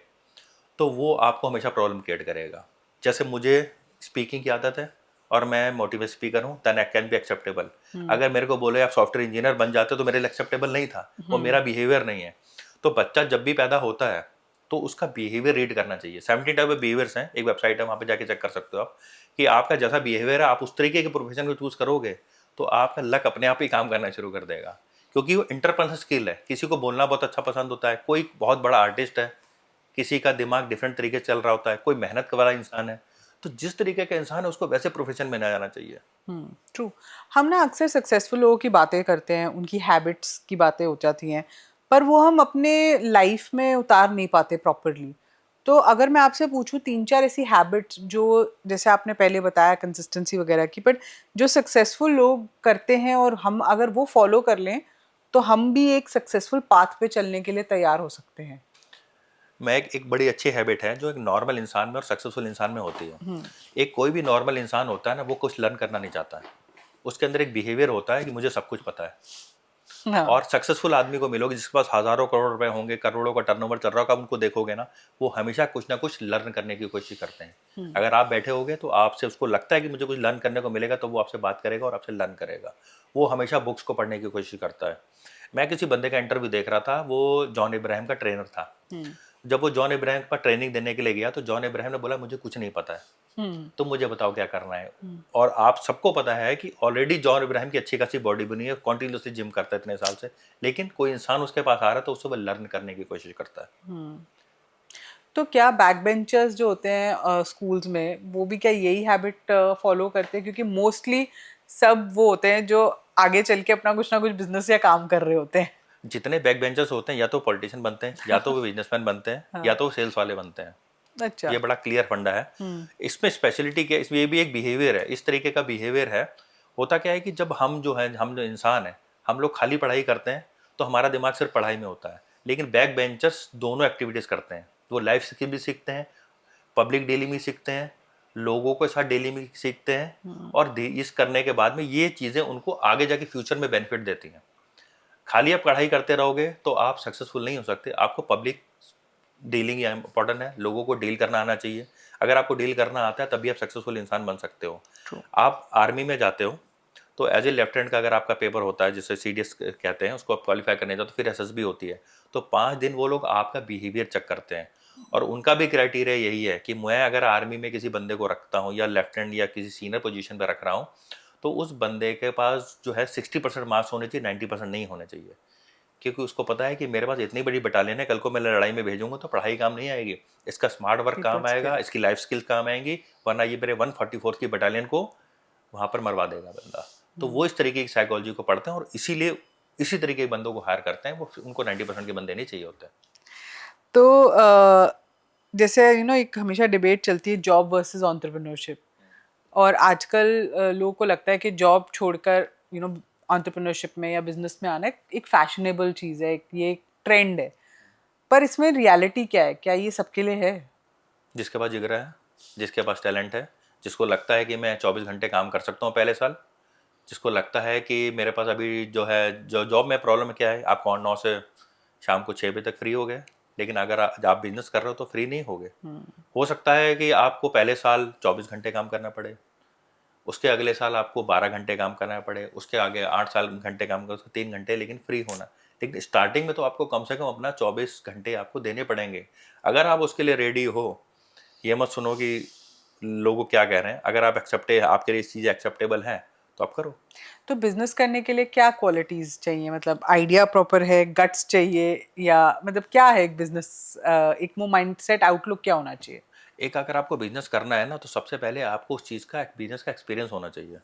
तो वो आपको हमेशा प्रॉब्लम क्रिएट करेगा। जैसे मुझे स्पीकिंग की आदत है और मैं मोटिवेट स्पीकर हूँ, then I can be acceptable. अगर मेरे को बोले आप सॉफ्टवेयर इंजीनियर बन जाते तो मेरे लिए एक्सेप्टेबल नहीं था, वो मेरा बिहेवियर नहीं है। तो बच्चा जब भी पैदा होता है तो उसका बिहेवियर रीड करना चाहिए। 17 टाइप ऑफ बिहेवियर्स हैं, एक वेबसाइट है, वहाँ पे जाके चेक कर सकते हो आप कि आपका जैसा बिहेवियर है, आप उस तरीके के प्रोफेशन को चूज़ करोगे तो आपका लक अपने आप ही काम करना शुरू कर देगा। क्योंकि वो इंटरपर्सनल स्किल है। किसी को बोलना बहुत अच्छा पसंद होता है, कोई बहुत बड़ा आर्टिस्ट है, किसी का दिमाग डिफरेंट तरीके से चल रहा होता है, कोई मेहनत वाला इंसान है। तो जिस तरीके का इंसान है उसको वैसे प्रोफेशन में ना जाना चाहिए। ट्रू। हम ना अक्सर सक्सेसफुल लोगों की बातें करते हैं, उनकी हैबिट्स की बातें हो जाती हैं, पर वो हम अपने लाइफ में उतार नहीं पाते प्रॉपरली। तो अगर मैं आपसे पूछूं तीन चार ऐसी हैबिट्स जो, जैसे आपने पहले बताया कंसिस्टेंसी वगैरह की, बट जो सक्सेसफुल लोग करते हैं और हम अगर वो फॉलो कर लें तो हम भी एक सक्सेसफुल पाथ पे चलने के लिए तैयार हो सकते हैं। मैं एक बड़ी अच्छी हैबिट है जो एक नॉर्मल इंसान में और सक्सेसफुल इंसान में होती है। एक कोई भी नॉर्मल इंसान होता है ना, वो कुछ लर्न करना नहीं चाहता है। उसके अंदर एक बिहेवियर होता है कि मुझे सब कुछ पता है। हाँ। और सक्सेसफुल आदमी को मिलोगे जिसके पास हज़ारों करोड़ रुपए होंगे, करोड़ों का टर्नओवर चल रहा होगा, आप उनको देखोगे ना, वो हमेशा कुछ ना कुछ लर्न करने की कोशिश करते हैं। अगर आप बैठे होगे तो आपसे उसको लगता है कि मुझे कुछ लर्न करने को मिलेगा, तो वो आपसे बात करेगा और आपसे लर्न करेगा। वो हमेशा बुक्स को पढ़ने की कोशिश करता है। मैं किसी बंदे का इंटरव्यू देख रहा था, वो जॉन इब्राहिम का ट्रेनर था। जब वो जॉन इब्राहिम पर ट्रेनिंग देने के लिए गया तो जॉन इब्राहिम ने बोला मुझे कुछ नहीं पता है, तुम मुझे बताओ क्या करना है। और आप सबको पता है कि ऑलरेडी जॉन इब्राहिम की अच्छी खासी बॉडी बनी है, कॉन्टिन्यूसली जिम करता है इतने साल से, लेकिन कोई इंसान उसके पास आ रहा है तो उससे वो लर्न करने की कोशिश करता है। तो क्या बैक बेंचर्स जो होते हैं स्कूल्स में, वो भी क्या यही हैबिट फॉलो करते हैं? क्योंकि मोस्टली सब वो होते हैं जो आगे चल के अपना कुछ ना कुछ बिजनेस या काम कर रहे होते हैं। जितने बैक बेंचर्स होते हैं या तो पॉलिटिशियन बनते हैं, या तो वो बिजनेसमैन बनते हैं, या हाँ। तो सेल्स वाले बनते हैं। अच्छा। ये बड़ा क्लियर फंडा है। इसमें स्पेशलिटी क्या है, इसमें ये भी एक बिहेवियर है, इस तरीके का बिहेवियर है। होता क्या है कि जब हम जो इंसान है, हम लोग खाली पढ़ाई करते हैं तो हमारा दिमाग सिर्फ पढ़ाई में होता है। लेकिन बैक बेंचर्स दोनों एक्टिविटीज़ करते हैं। वो लाइफ स्किल भी सीखते हैं, पब्लिक डीलिंग भी सीखते हैं, लोगों के साथ डीलिंग भी सीखते हैं। और इस करने के बाद में ये चीज़ें उनको आगे जाके फ्यूचर में बेनिफिट देती हैं। खाली आप पढ़ाई करते रहोगे तो आप सक्सेसफुल नहीं हो सकते। आपको पब्लिक डीलिंग या इम्पोर्टेंट है, लोगों को डील करना आना चाहिए। अगर आपको डील करना आता है तभी आप सक्सेसफुल इंसान बन सकते हो। ट्रू। आप आर्मी में जाते हो तो एज ए लेफ्टिनेंट का अगर आपका पेपर होता है, जिसे सीडीएस कहते हैं, उसको आप क्वालिफाई करने जाओ तो फिर एसएसबी होती है। तो 5 दिन वो लोग आपका बिहेवियर चेक करते हैं। और उनका भी क्राइटेरिया यही है कि मैं अगर आर्मी में किसी बंदे को रखता हूँ या लेफ्टिनेंट या किसी सीनियर पोजीशन पर रख रहा हूँ, तो उस बंदे के पास जो है 60% मार्क्स होने चाहिए, 90% नहीं होने चाहिए। क्योंकि उसको पता है कि मेरे पास इतनी बड़ी बटालियन है, कल को मैं लड़ाई में भेजूंगा तो पढ़ाई काम नहीं आएगी, इसका स्मार्ट वर्क पीपल काम आएगा, स्किल। इसकी लाइफ स्किल्स काम आएंगी। वरना ये मेरे 144 की बटालियन को वहाँ पर मरवा देगा बंदा। तो वो इस तरीके की साइकोलॉजी को पढ़ते हैं और इसीलिए इसी तरीके के बंदों को हायर करते हैं। वो उनको 90% के बंदे नहीं चाहिए होते हैं। तो जैसे एक हमेशा डिबेट चलती है जॉब वर्सेस एंटरप्रेन्योरशिप, और आजकल लोगों को लगता है कि जॉब छोड़कर एंटरप्रेन्योरशिप में या बिजनेस में आना एक फैशनेबल चीज़ है, ये एक ट्रेंड है। पर इसमें रियलिटी क्या है? क्या ये सबके लिए है? जिसके पास जिगरा है, जिसके पास टैलेंट है, जिसको लगता है कि मैं 24 घंटे काम कर सकता हूँ पहले साल, जिसको लगता है कि मेरे पास अभी जो है, जो जॉब में प्रॉब्लम क्या है, आप 9 से शाम को 6 बजे तक फ्री हो गए। लेकिन अगर आप बिजनेस कर रहे हो तो फ्री नहीं होगे। हो सकता है कि आपको पहले साल 24 घंटे काम करना पड़े, उसके अगले साल आपको 12 घंटे काम करना पड़े, उसके आगे 8 घंटे काम करो, उसको 3 घंटे, लेकिन फ्री होना। लेकिन स्टार्टिंग में तो आपको कम से कम अपना 24 घंटे आपको देने पड़ेंगे। अगर आप उसके लिए रेडी हो, ये मत सुनो कि लोग क्या कह रहे हैं। अगर आप आपके लिए चीज़ें एक्सेप्टेबल हैं तो आप करो। तो बिजनेस करने के लिए क्या क्वालिटीज चाहिए? मतलब आइडिया प्रॉपर है, गट्स चाहिए, या मतलब क्या है एक बिजनेस, एक वो माइंडसेट आउटलुक क्या होना चाहिए? एक अगर आपको बिजनेस करना है ना, तो सबसे पहले आपको उस चीज़ का, बिजनेस का एक्सपीरियंस होना चाहिए।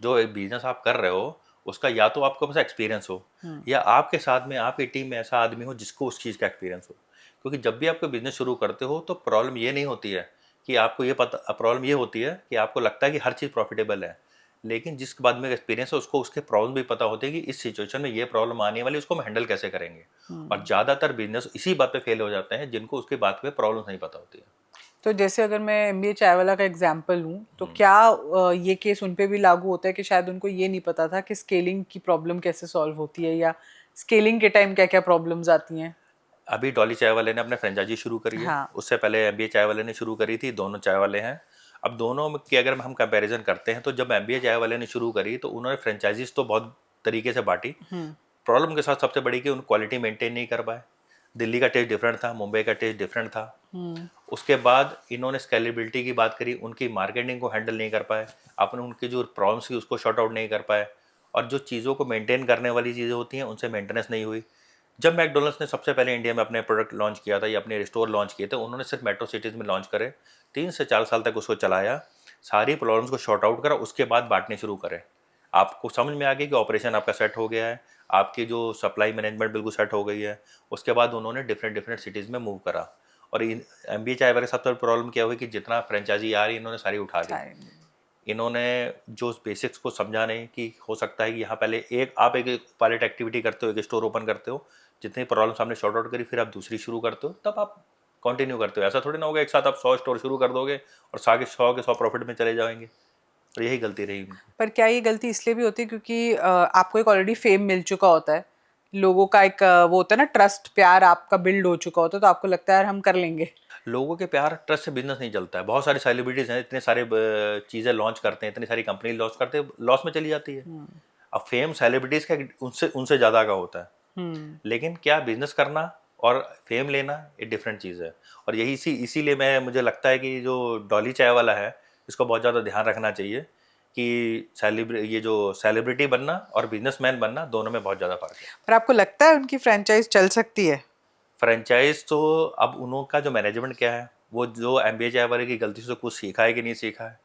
जो एक बिजनेस आप कर रहे हो उसका या तो आपके पास एक्सपीरियंस हो, या आपके साथ में आपकी टीम में ऐसा आदमी हो जिसको उस चीज़ का एक्सपीरियंस हो। क्योंकि जब भी आपको बिजनेस शुरू करते हो तो प्रॉब्लम ये नहीं होती है कि आपको ये पता, प्रॉब्लम ये होती है कि आपको लगता है कि हर चीज़ प्रॉफिटेबल है। लेकिन जिसके बाद में एक्सपीरियंस है उसको उसके प्रॉब्लम भी पता होते हैं कि इस सिचुएशन में ये प्रॉब्लम आने वाली, उसको हम हैंडल कैसे करेंगे। और ज़्यादातर बिजनेस इसी बात पे फेल हो जाते हैं जिनको उसके बात पे प्रॉब्लम नहीं पता होती है। तो जैसे अगर मैं एमबीए चाय वाला का एग्जांपल लूँ, तो क्या ये केस उन पे भी लागू होता है कि शायद उनको ये नहीं पता था कि स्केलिंग की प्रॉब्लम कैसे सॉल्व होती है, या स्केलिंग के टाइम क्या क्या प्रॉब्लम्स आती हैं? अभी डॉली चाय वाले ने अपने फ्रेंचाइजी शुरू करी है, हाँ। उससे पहले एमबीए चाय वाले ने शुरू करी थी। दोनों चाय वाले हैं। अब दोनों की अगर हम कंपैरिजन करते हैं तो जब एमबीए चाय वाले ने शुरू करी तो उन्होंने फ्रेंचाइजीज तो बहुत तरीके से बांटी। प्रॉब्लम के साथ सबसे बड़ी कि उन क्वालिटी मेंटेन नहीं कर पाए। दिल्ली का टेस्ट डिफरेंट था, मुंबई का टेस्ट डिफरेंट था। उसके बाद इन्होंने स्केलेबिलिटी की बात करी, उनकी मार्केटिंग को हैंडल नहीं कर पाए, अपने उनकी जो प्रॉब्लम्स थी उसको शॉर्ट आउट नहीं कर पाए। और जो चीज़ों को मेंटेन करने वाली चीज़ें होती हैं उनसे मेंटेनेंस नहीं हुई। जब मैकडोनल्ड्स ने सबसे पहले इंडिया में अपने प्रोडक्ट लॉन्च किया था या अपने स्टोर लॉन्च किए थे, उन्होंने सिर्फ मेट्रो सिटीज़ में लॉन्च करे, 3 से 4 साल तक उसको चलाया, सारी प्रॉब्लम्स को शॉर्ट आउट करा, उसके बाद बांटने शुरू करे। आपको समझ में आ गया कि ऑपरेशन आपका सेट हो गया है, आपकी जो सप्लाई मैनेजमेंट बिल्कुल सेट हो गई है। उसके बाद उन्होंने डिफरेंट डिफरेंट सिटीज़ में मूव करा। और इन एमबीए चाय वाले सबसे प्रॉब्लम क्या हुई कि जितना फ्रेंचाइजी आ रही इन्होंने सारी उठा ली। सारे इन्होंने जो बेसिक्स को समझा नहीं कि हो सकता है कि यहाँ पहले एक पायलट एक्टिविटी करते हो, एक स्टोर ओपन करते हो, जितनी प्रॉब्लम सामने सॉर्ट आउट करी, फिर आप दूसरी शुरू करते हो, तब आप कंटिन्यू करते हो। ऐसा थोड़ी ना होगा एक साथ आप 100 स्टोर शुरू कर दोगे और 100 के 100 प्रॉफिट में चले जाएंगे। और यही गलती रही उनकी। पर क्या ये गलती इसलिए भी होती है क्योंकि आपको एक ऑलरेडी फेम मिल चुका होता है, लोगों का एक वो होता है ना, ट्रस्ट प्यार आपका बिल्ड हो चुका होता है, तो आपको लगता है यार हम कर लेंगे। लोगों के प्यार ट्रस्ट से बिजनेस नहीं चलता है। बहुत सारे सेलिब्रिटीज हैं, इतने सारे चीज़ें लॉन्च करते हैं, इतनी सारी कंपनी लॉन्च करते हैं, लॉस में चली जाती है। अब फेम सेलिब्रिटीज का उनसे उनसे ज़्यादा का होता है। लेकिन क्या बिजनेस करना और फेम लेना एक डिफरेंट चीज़ है। और यही इसीलिए मुझे लगता है कि जो डॉली चाय वाला है, इसको बहुत ज़्यादा ध्यान रखना चाहिए कि ये जो सेलिब्रिटी बनना और बिजनेसमैन बनना, दोनों में बहुत ज़्यादा फर्क है। पर आपको लगता है उनकी फ्रेंचाइज चल सकती है? फ्रेंचाइज तो अब उनका जो मैनेजमेंट क्या है, वो जो एमबीए चाय वाले की गलती से कुछ सीखा है कि नहीं सीखा है।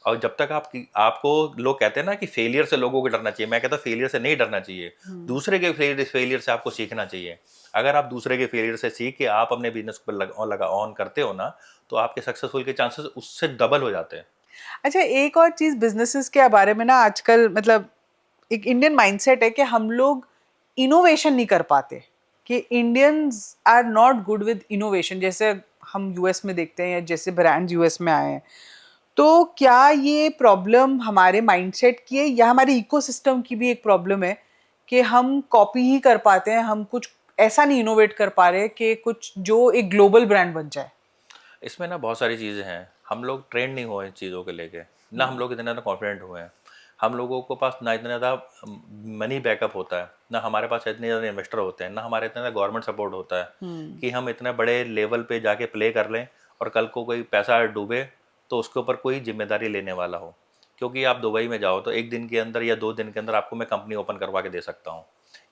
और जब तक आपको लोग कहते हैं ना कि फेलियर से लोगों को डरना चाहिए, मैं कहता हूँ फेलियर से नहीं डरना चाहिए, दूसरे के फेलियर से आपको सीखना चाहिए। अगर आप दूसरे के फेलियर से सीख के आप अपने बिजनेस पर लगा ऑन करते हो ना, तो आपके सक्सेसफुल के चांसेस उससे डबल हो जाते हैं। अच्छा, एक और चीज बिजनेसेस के बारे में ना, आजकल मतलब एक इंडियन माइंडसेट है कि हम लोग इनोवेशन नहीं कर पाते, कि Indians are not good with innovation. जैसे हम यूएस में देखते हैं या जैसे ब्रांड्स यूएस में आए हैं, तो क्या ये प्रॉब्लम हमारे माइंडसेट की है या हमारे इकोसिस्टम की भी एक प्रॉब्लम है कि हम कॉपी ही कर पाते हैं, हम कुछ ऐसा नहीं इनोवेट कर पा रहे कि कुछ जो एक ग्लोबल ब्रांड बन जाए? इसमें ना बहुत सारी चीज़ें हैं। हम लोग ट्रेंड नहीं हुए इन चीज़ों को लेके, ना हम लोग इतने ज़्यादा कॉन्फिडेंट हुए हैं। हम लोगों को पास ना इतना ज़्यादा मनी बैकअप होता है, ना हमारे पास इतने ज़्यादा इन्वेस्टर होते हैं, ना हमारे इतना ज़्यादा गवर्नमेंट सपोर्ट होता है कि हम इतने बड़े लेवल पे जाके प्ले कर लें और कल को कोई पैसा डूबे तो उसके ऊपर कोई जिम्मेदारी लेने वाला हो। क्योंकि आप दुबई में जाओ तो 1 दिन के अंदर या 2 दिन के अंदर आपको मैं कंपनी ओपन करवा के दे सकता हूँ।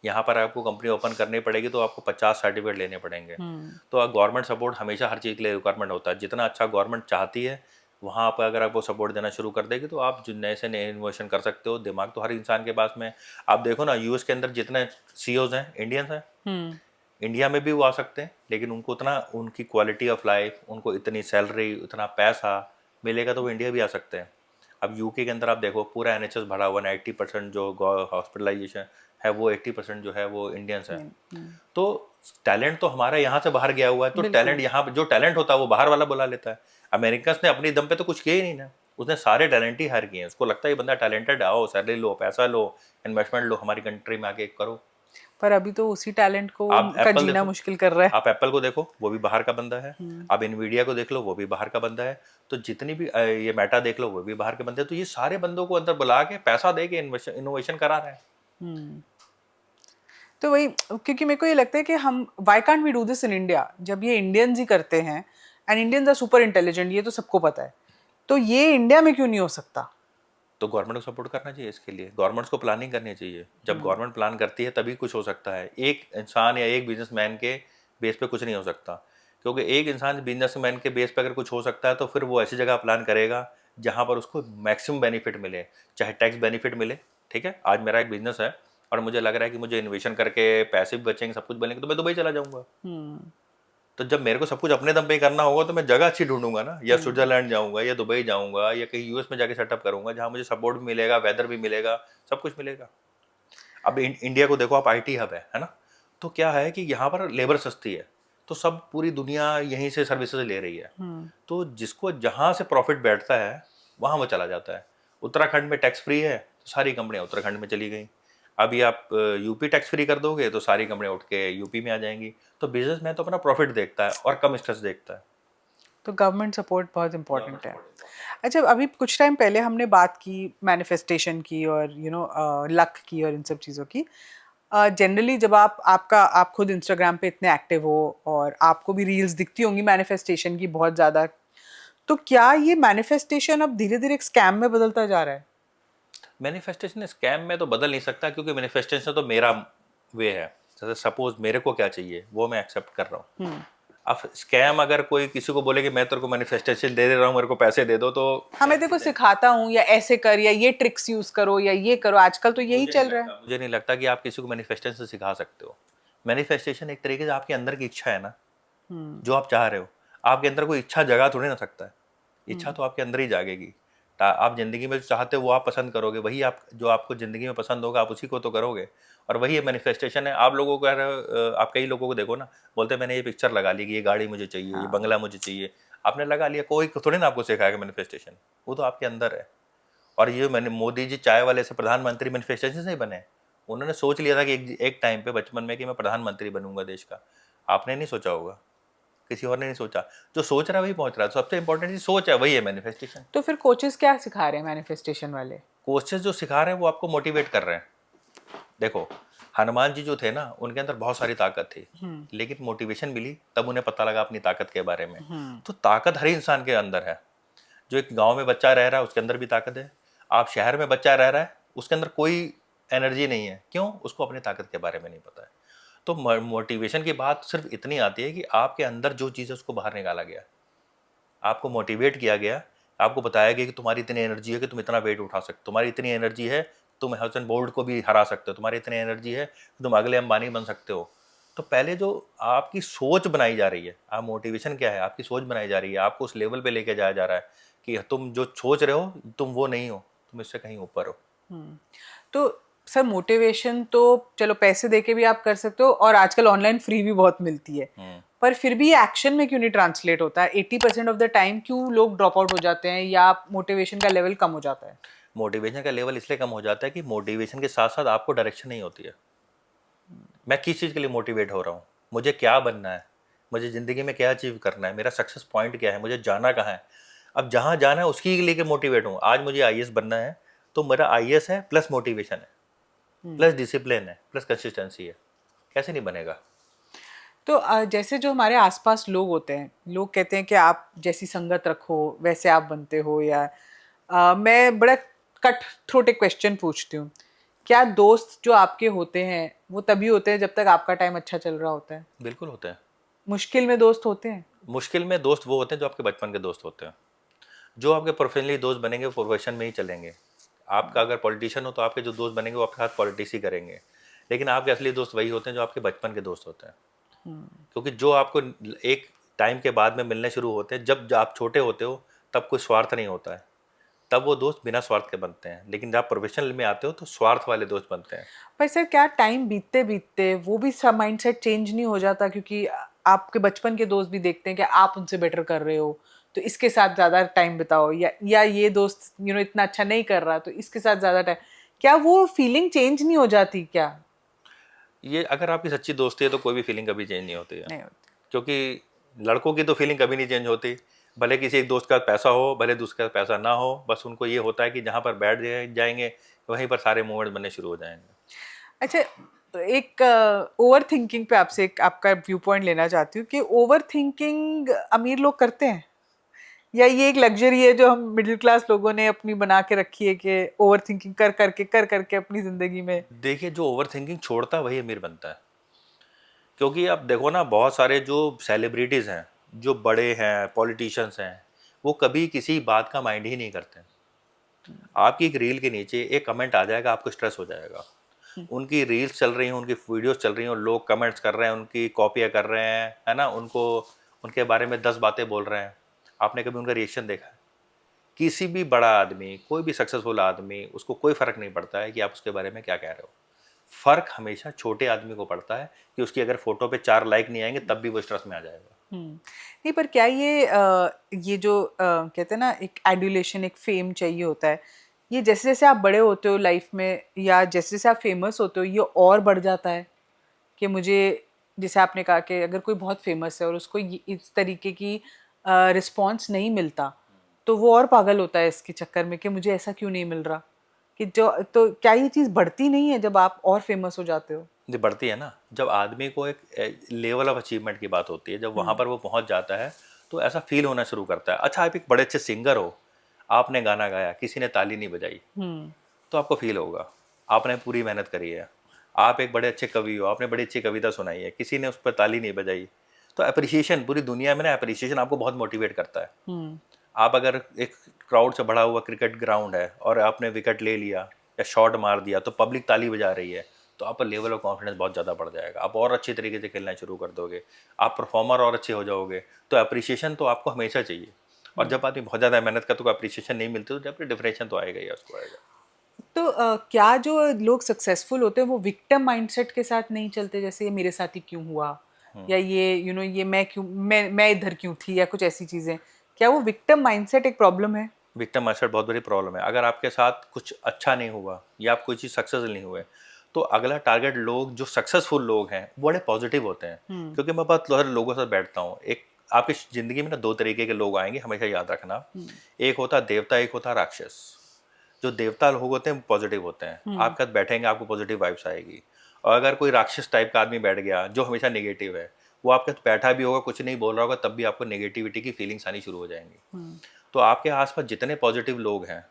यहाँ पर आपको कंपनी ओपन करनी पड़ेगी तो आपको 50 सर्टिफिकेट लेने पड़ेंगे। तो गवर्नमेंट सपोर्ट हमेशा हर चीज़ के लिए रिक्वायरमेंट होता है। जितना अच्छा गवर्नमेंट चाहती है, वहाँ पर अगर आपको सपोर्ट देना शुरू कर देगी तो आप जो नए से नए इन्वेशन कर सकते हो। दिमाग तो हर इंसान के पास में। आप देखो ना, यूएस के अंदर जितने सीईओज हैं इंडियंस हैं। इंडिया में भी वो आ सकते हैं, लेकिन उनको उतना उनकी क्वालिटी ऑफ लाइफ, उनको इतनी सैलरी, इतना पैसा मिलेगा तो वो इंडिया भी आ सकते हैं। अब यूके के अंदर आप देखो, पूरा एनएचएस भरा हुआ है, 80% जो हॉस्पिटलाइजेशन है वो 80% जो है वो इंडियंस हैं। तो टैलेंट तो हमारा यहाँ से बाहर गया हुआ है, तो टैलेंट यहाँ जो टैलेंट होता है वो बाहर वाला बुला लेता है। अमेरिकन ने अपनी दम पे तो कुछ किया ही नहीं ना, उसने सारे टैलेंट ही हायर किए हैं। उसको लगता है ये बंदा टैलेंटेड, आओ सैलरी लो, पैसा लो, इन्वेस्टमेंट लो, हमारी कंट्री में आके करो। पर अभी तो उसी टैलेंट को आप का एप्पल जीना देखो, मुश्किल कर रहा है। आप एप्पल को देखो, वो भी बाहर का बंदा है। आप इनवीडिया को देख लो, वो भी बाहर का बंदा है। तो जितनी भी ये मेटा देख लो, वो भी बाहर के बंदे हैं। तो ये सारे बंदों को अंदर बुला के पैसा दे के इनोवेशन करा रहे हैं। तो वही, क्योंकि मेरे को ये लगता है कि हम why can't we do this in India, जब ये इंडियंस ही करते हैं and Indians are super intelligent, ये तो सबको पता है, तो ये इंडिया में क्यों नहीं हो सकता? तो गवर्नमेंट को सपोर्ट करना चाहिए इसके लिए। गवर्नमेंट्स को प्लानिंग करनी चाहिए। जब गवर्नमेंट प्लान करती है तभी कुछ हो सकता है। एक इंसान या एक बिजनेसमैन के बेस पे कुछ नहीं हो सकता। क्योंकि एक इंसान बिजनेसमैन के बेस पे अगर कुछ हो सकता है तो फिर वो ऐसी जगह प्लान करेगा जहाँ पर उसको मैक्सिमम बेनिफिट मिले, चाहे टैक्स बेनिफिट मिले। ठीक है, आज मेरा एक बिजनेस है और मुझे लग रहा है कि मुझे इन्वेशन करके पैसे भी बचेंगे, सब कुछ बनेंगे, तो मैं दुबई चला जाऊँगा। तो जब मेरे को सब कुछ अपने दम पे ही करना होगा तो मैं जगह अच्छी ढूंढूंगा ना, या स्विट्जरलैंड जाऊंगा या दुबई जाऊंगा या कहीं यूएस में जाके सेटअप करूंगा, जहाँ मुझे सपोर्ट भी मिलेगा, वेदर भी मिलेगा, सब कुछ मिलेगा। अब इंडिया को देखो आप, आईटी हब है ना। तो क्या है कि यहाँ पर लेबर सस्ती है, तो सब पूरी दुनिया यहीं से सर्विसेज ले रही है। तो जिसको जहाँ से प्रॉफिट बैठता है वहाँ वो चला जाता है। उत्तराखंड में टैक्स फ्री है तो सारी कंपनियाँ उत्तराखंड में चली गई। अभी आप यूपी टैक्स फ्री कर दोगे तो सारी कंपनियाँ उठ के यूपी में आ जाएंगी। तो बिजनेस में तो अपना प्रॉफिट देखता है और कम स्ट्रेस देखता है। तो गवर्नमेंट सपोर्ट बहुत इंपॉर्टेंट है। अच्छा, अभी कुछ टाइम पहले हमने बात की मैनिफेस्टेशन की और लक की और इन सब चीज़ों की। जनरली जब आप खुद इंस्टाग्राम पे इतने एक्टिव हो और आपको भी रील्स दिखती होंगी मैनिफेस्टेशन की बहुत ज़्यादा, तो क्या ये मैनिफेस्टेशन अब धीरे धीरे एक स्कैम में बदलता जा रहा है? मैनिफेस्टेशन स्कैम में तो बदल नहीं सकता, क्योंकि मैनिफेस्टेशन तो मेरा वे है। जैसे सपोज मेरे को क्या चाहिए वो मैं एक्सेप्ट कर रहा हूँ। अब स्कैम अगर कोई किसी को बोले कि मैं तेरे को मैनिफेस्टेशन दे रहा हूँ, मेरे को पैसे दे दो, तो हाँ मैं देखो सिखाता हूँ या ऐसे कर या ये ट्रिक्स यूज करो या ये करो, आजकल तो यही चल रहा है। मुझे नहीं लगता कि आप किसी को मैनिफेस्टेशन सिखा सकते हो। मैनिफेस्टेशन एक तरीके से आपके अंदर की इच्छा है ना, जो आप चाह रहे हो। आपके अंदर कोई इच्छा जगा थोड़ी ना सकता है, इच्छा तो आपके अंदर ही जागेगी। आप जिंदगी में जो चाहते हो वो आप पसंद करोगे, वही आप जो आपको जिंदगी में पसंद होगा आप उसी को तो करोगे। और वही मैनिफेस्टेशन है। आप लोगों को आप कई लोगों को देखो ना, बोलते हैं मैंने ये पिक्चर लगा ली कि ये गाड़ी मुझे चाहिए, ये बंगला मुझे चाहिए। आपने लगा लिया, कोई थोड़ी ना आपको सिखाएगा मैनिफेस्टेशन, वो तो आपके अंदर है। और ये मैंने मोदी जी चाय वाले से प्रधानमंत्री मैनिफेस्टेशन से ही बने। उन्होंने सोच लिया था कि एक टाइम पे बचपन में कि मैं प्रधानमंत्री बनूंगा देश का। आपने नहीं सोचा होगा, किसी और ने नहीं सोचा। जो सोच रहा है वही पहुंच रहा है। तो सबसे इंपॉर्टेंट चीज सोच है, वही है मैनिफेस्टेशन। तो फिर कोचेस क्या सिखा रहे हैं मैनिफेस्टेशन वाले? कोचेस जो सिखा रहे हैं वो आपको मोटिवेट कर रहे हैं। देखो, हनुमान जी जो थे ना, उनके अंदर बहुत सारी ताकत थी, लेकिन मोटिवेशन मिली तब उन्हें पता लगा अपनी ताकत के बारे में। तो ताकत हर इंसान के अंदर है। जो एक गांव में बच्चा रह रहा है उसके अंदर भी ताकत है। आप शहर में बच्चा रह रहा है उसके अंदर कोई एनर्जी नहीं है, क्यों? उसको अपनी ताकत के बारे में नहीं पता है। तो मोटिवेशन की बात सिर्फ इतनी आती है कि आपके अंदर जो चीज़ है उसको बाहर निकाला गया, आपको मोटिवेट किया गया, आपको बताया गया कि तुम्हारी इतनी एनर्जी है कि तुम इतना वेट उठा सकते हो, तुम्हारी इतनी एनर्जी है तुम हसन बोल्ट को भी हरा सकते हो, तुम्हारी इतनी एनर्जी है कि तुम अगले अंबानी बन सकते हो। तो पहले जो आपकी सोच बनाई जा रही है, आप मोटिवेशन क्या है, आपकी सोच बनाई जा रही है, आपको उस लेवल पे लेके जाया जा रहा है कि तुम जो सोच रहे हो तुम वो नहीं हो, तुम इससे कहीं ऊपर हो। तो सर मोटिवेशन तो चलो पैसे देके भी आप कर सकते हो और आजकल ऑनलाइन फ्री भी बहुत मिलती है, पर फिर भी एक्शन में क्यों नहीं ट्रांसलेट होता है? 80% ऑफ द टाइम क्यों लोग ड्रॉप आउट हो जाते हैं या मोटिवेशन का लेवल कम हो जाता है? मोटिवेशन का लेवल इसलिए कम हो जाता है कि मोटिवेशन के साथ साथ आपको डायरेक्शन नहीं होती है। मैं किस चीज़ के लिए मोटिवेट हो रहा हूँ, मुझे क्या बनना है, मुझे ज़िंदगी में क्या अचीव करना है, मेरा सक्सेस पॉइंट क्या है, मुझे जाना कहाँ है। अब जहाँ जाना है उसकी लेके मोटिवेट हूँ। आज मुझे आईएएस बनना है, तो मेरा आईएएस है प्लस मोटिवेशन है, प्लस डिसिप्लिन है, प्लस कंसिस्टेंसी है। कैसे नहीं बनेगा? तो जैसे जो हमारे आसपास लोग होते हैं, लोग कहते हैं कि आप जैसी संगत रखो वैसे आप बनते हो, या मैं बड़ा कट थ्रोट एक क्वेश्चन पूछती हूँ, क्या दोस्त जो आपके होते हैं वो तभी होते हैं जब तक आपका टाइम अच्छा चल रहा होता है? बिल्कुल होते हैं। मुश्किल में दोस्त होते हैं? मुश्किल में दोस्त वो होते हैं जो आपके बचपन के दोस्त होते हैं। जो आपके प्रोफेशनली दोस्त बनेंगे वो प्रोफेशन में ही चलेंगे। आपका अगर पॉलिटिशियन हो तो आपके जो दोस्त बनेंगे वो आपके साथ पॉलिटिक्स ही करेंगे। लेकिन आपके असली दोस्त वही होते हैं जो आपके बचपन के दोस्त होते हैं। क्योंकि जो आपको एक टाइम के बाद में मिलने शुरू होते हैं, जब आप छोटे होते हो तब कोई स्वार्थ नहीं होता है, तब वो दोस्त बिना स्वार्थ के बनते हैं। लेकिन जब आप प्रोफेशनल में आते हो तो स्वार्थ वाले दोस्त बनते हैं। पर सर क्या टाइम बीतते बीतते वो भी सब माइंडसेट चेंज नहीं हो जाता? क्योंकि आपके बचपन के दोस्त भी देखते हैं कि आप उनसे बेटर कर रहे हो तो इसके साथ ज्यादा टाइम बिताओ, या ये दोस्त इतना अच्छा नहीं कर रहा तो इसके साथ ज्यादा टाइम, क्या वो फीलिंग चेंज नहीं हो जाती क्या? ये अगर आपकी सच्ची दोस्ती है तो कोई भी फीलिंग कभी चेंज नहीं होती है। नहीं होती। क्योंकि लड़कों की तो फीलिंग कभी नहीं चेंज होती। भले किसी एक दोस्त का पैसा हो, भले दूसरे का पैसा ना हो, बस उनको ये होता है कि जहाँ पर बैठ जाएंगे वहीं पर सारे मूवमेंट बनने शुरू हो जाएंगे। अच्छा, तो एक ओवर थिंकिंग पे आपसे एक आपका व्यू पॉइंट लेना चाहती हूँ कि ओवर थिंकिंग अमीर लोग करते हैं या ये एक लग्जरी है जो हम मिडिल क्लास लोगों ने अपनी बना के रखी है कि ओवर थिंकिंग कर करके अपनी जिंदगी में? देखिए, जो ओवर थिंकिंग छोड़ता है वही अमीर बनता है। क्योंकि आप देखो ना, बहुत सारे जो सेलिब्रिटीज़ हैं, जो बड़े हैं, पॉलिटिशियंस हैं, वो कभी किसी बात का माइंड ही नहीं करते। आपकी एक रील के नीचे एक कमेंट आ जाएगा, आपको स्ट्रेस हो जाएगा। उनकी रील्स चल रही हैं, उनकी वीडियोस चल रही हैं और लोग कमेंट्स कर रहे हैं, उनकी कॉपियाँ कर रहे हैं, है ना, उनको उनके बारे में 10 बातें बोल रहे हैं। आपने कभी उनका रिएक्शन देखा है? किसी भी बड़ा आदमी, कोई भी सक्सेसफुल आदमी, उसको कोई फ़र्क नहीं पड़ता है कि आप उसके बारे में क्या कह रहे हो। फ़र्क हमेशा छोटे आदमी को पड़ता है कि उसकी अगर फ़ोटो पे 4 लाइक नहीं आएंगे तब भी वो स्ट्रेस में आ जाएगा। नहीं, पर क्या ये जो कहते हैं ना एक एडुलेशन, एक फेम चाहिए होता है, ये जैसे जैसे आप बड़े होते हो लाइफ में या जैसे जैसे आप फेमस होते हो ये और बढ़ जाता है कि मुझे, जैसे आपने कहा कि अगर कोई बहुत फेमस है और उसको इस तरीके की रिस्पॉन्स नहीं मिलता तो वो और पागल होता है इसके चक्कर में कि मुझे ऐसा क्यों नहीं मिल रहा, कि जो तो क्या ये चीज़ बढ़ती नहीं है जब आप और फेमस हो जाते हो? ये बढ़ती है ना, जब आदमी को एक लेवल ऑफ अचीवमेंट की बात होती है, जब वहाँ पर वो पहुँच जाता है तो ऐसा फील होना शुरू करता है। अच्छा, आप एक बड़े अच्छे सिंगर हो, आपने गाना गाया, किसी ने ताली नहीं बजाई, तो आपको फील होगा। आपने पूरी मेहनत करी है। आप एक बड़े अच्छे कवि हो, आपने बड़ी अच्छी कविता सुनाई है, किसी ने उस पर ताली नहीं बजाई, तो अप्रिसिएशन, पूरी दुनिया में ना अप्रिसिएशन आपको बहुत मोटिवेट करता है। आप अगर एक क्राउड से भरा हुआ क्रिकेट ग्राउंड है और आपने विकेट ले लिया या शॉट मार दिया तो पब्लिक ताली बजा रही है, तो आपका लेवल ऑफ कॉन्फिडेंस बहुत ज़्यादा बढ़ जाएगा, आप और अच्छे तरीके से खेलना शुरू कर दोगे, आप परफॉर्मर और अच्छे हो जाओगे। तो अप्रिसिएशन तो आपको हमेशा चाहिए, और जब आदमी बहुत ज़्यादा मेहनत करता है तो अप्रिसिएशन नहीं मिलती, तो जब डिप्रेशन तो आएगा ही, उसको आएगा। तो क्या जो लोग सक्सेसफुल होते हैं वो विक्टिम माइंडसेट के साथ नहीं चलते, जैसे ये मेरे साथ ही क्यों हुआ, या ये ये मैं इधर क्यों थी, या कुछ ऐसी चीजें? क्या वो विक्टिम माइंडसेट एक प्रॉब्लम है? विक्टिम माइंडसेट बहुत बड़ी प्रॉब्लम है। अगर आपके साथ कुछ अच्छा नहीं हुआ या आप कोई चीज़ सक्सेसफुल नहीं हुए, तो अगला टारगेट लोग जो सक्सेसफुल लोग हैं वो बड़े पॉजिटिव होते हैं। क्योंकि मैं बहुत सारे लोगों के साथ बैठता हूँ, एक आपकी ज़िंदगी में ना दो तरीके के लोग आएंगे, हमेशा याद रखना। एक होता है देवता, एक होता है राक्षस। जो देवता लोग होते हैं पॉजिटिव होते हैं, आपके साथ बैठेंगे आपको पॉजिटिव वाइब्स आएगी। और अगर कोई राक्षस टाइप का आदमी बैठ गया जो हमेशा नेगेटिव है, वो आपके साथ बैठा भी होगा, कुछ नहीं बोल रहा होगा, तब भी आपको नेगेटिविटी की फीलिंग्स आनी शुरू हो जाएंगी। तो आपके आसपास जितने पॉजिटिव लोग हैं,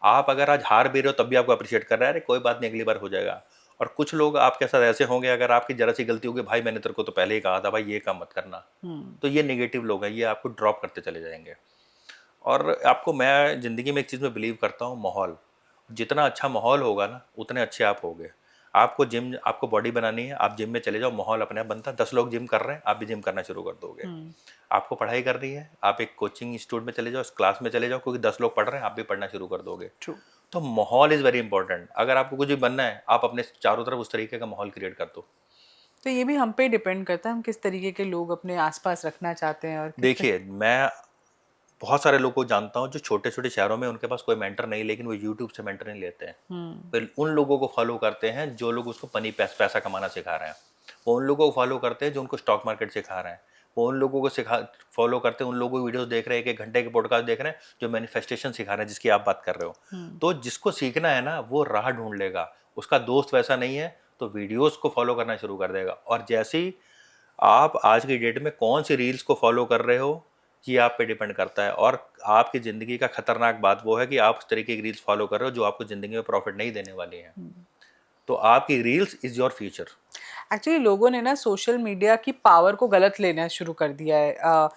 आप अगर आज हार भी रहे हो तब भी आपको अप्रिशिएट कर रहा है, अरे कोई बात नहीं अगली बार हो जाएगा। और कुछ लोग आपके साथ ऐसे होंगे, अगर आपकी जरा सी गलती होगी, भाई मैंने तेरे को तो पहले ही कहा था भाई ये काम मत करना, तो ये नेगेटिव लोग हैं, ये आपको ड्रॉप करते चले जाएंगे। और आपको, मैं ज़िंदगी में एक चीज़ में बिलीव करता हूँ, माहौल, जितना अच्छा माहौल होगा ना उतने अच्छे आप होगे। आपको बॉडी बनानी है, आप जिम में चले जाओ, माहौल अपने आप बनता है। 10 लोग जिम कर रहे हैं, आप भी जिम करना शुरू कर दोगे। आपको पढ़ाई करनी है, आप एक कोचिंग इंस्टीट्यूट में चले जाओ, क्लास में चले जाओ, क्योंकि 10 लोग पढ़ रहे हैं, आप भी पढ़ना शुरू कर दोगे। ट्रू। तो माहौल इज़ वेरी इंपॉर्टेंट। अगर आपको कुछ भी बनना है, आप अपने चारों तरफ उस तरीके का माहौल क्रिएट कर दो। तो ये भी हम पे डिपेंड करता है, हम किस तरीके के लोग अपने आसपास रखना चाहते हैं और देखिए, मैं बहुत सारे लोगों को जानता हूँ जो छोटे छोटे शहरों में, उनके पास कोई मेंटर नहीं, लेकिन वो यूट्यूब से मेंटर नहीं लेते हैं। फिर उन लोगों को फॉलो करते हैं जो लोग उसको पैसा कमाना सिखा रहे हैं। वो उन लोगों को फॉलो करते हैं जो उनको स्टॉक मार्केट सिखा रहे हैं। वो उन लोगों को फॉलो करते हैं, उन लोगों की वीडियोस देख रहे हैं, 1 घंटे के पॉडकास्ट देख रहे हैं जो मैनिफेस्टेशन सिखा रहे हैं, जिसकी आप बात कर रहे हो। तो जिसको सीखना है ना, वो राह ढूंढ लेगा। उसका दोस्त वैसा नहीं है तो वीडियोस को फॉलो करना शुरू कर देगा। और जैसे ही आप आज की डेट में कौन सी रील्स को फॉलो कर रहे हो, ये आप पे डिपेंड करता है। और आपकी ज़िंदगी का खतरनाक बात वो है कि आप उस तरीके की रील्स फॉलो कर रहे हो जो आपको ज़िंदगी में प्रॉफिट नहीं देने वाली हैं। तो आपकी reels is your future. Actually लोगों ने ना सोशल मीडिया की पावर को गलत लेना शुरू कर दिया है।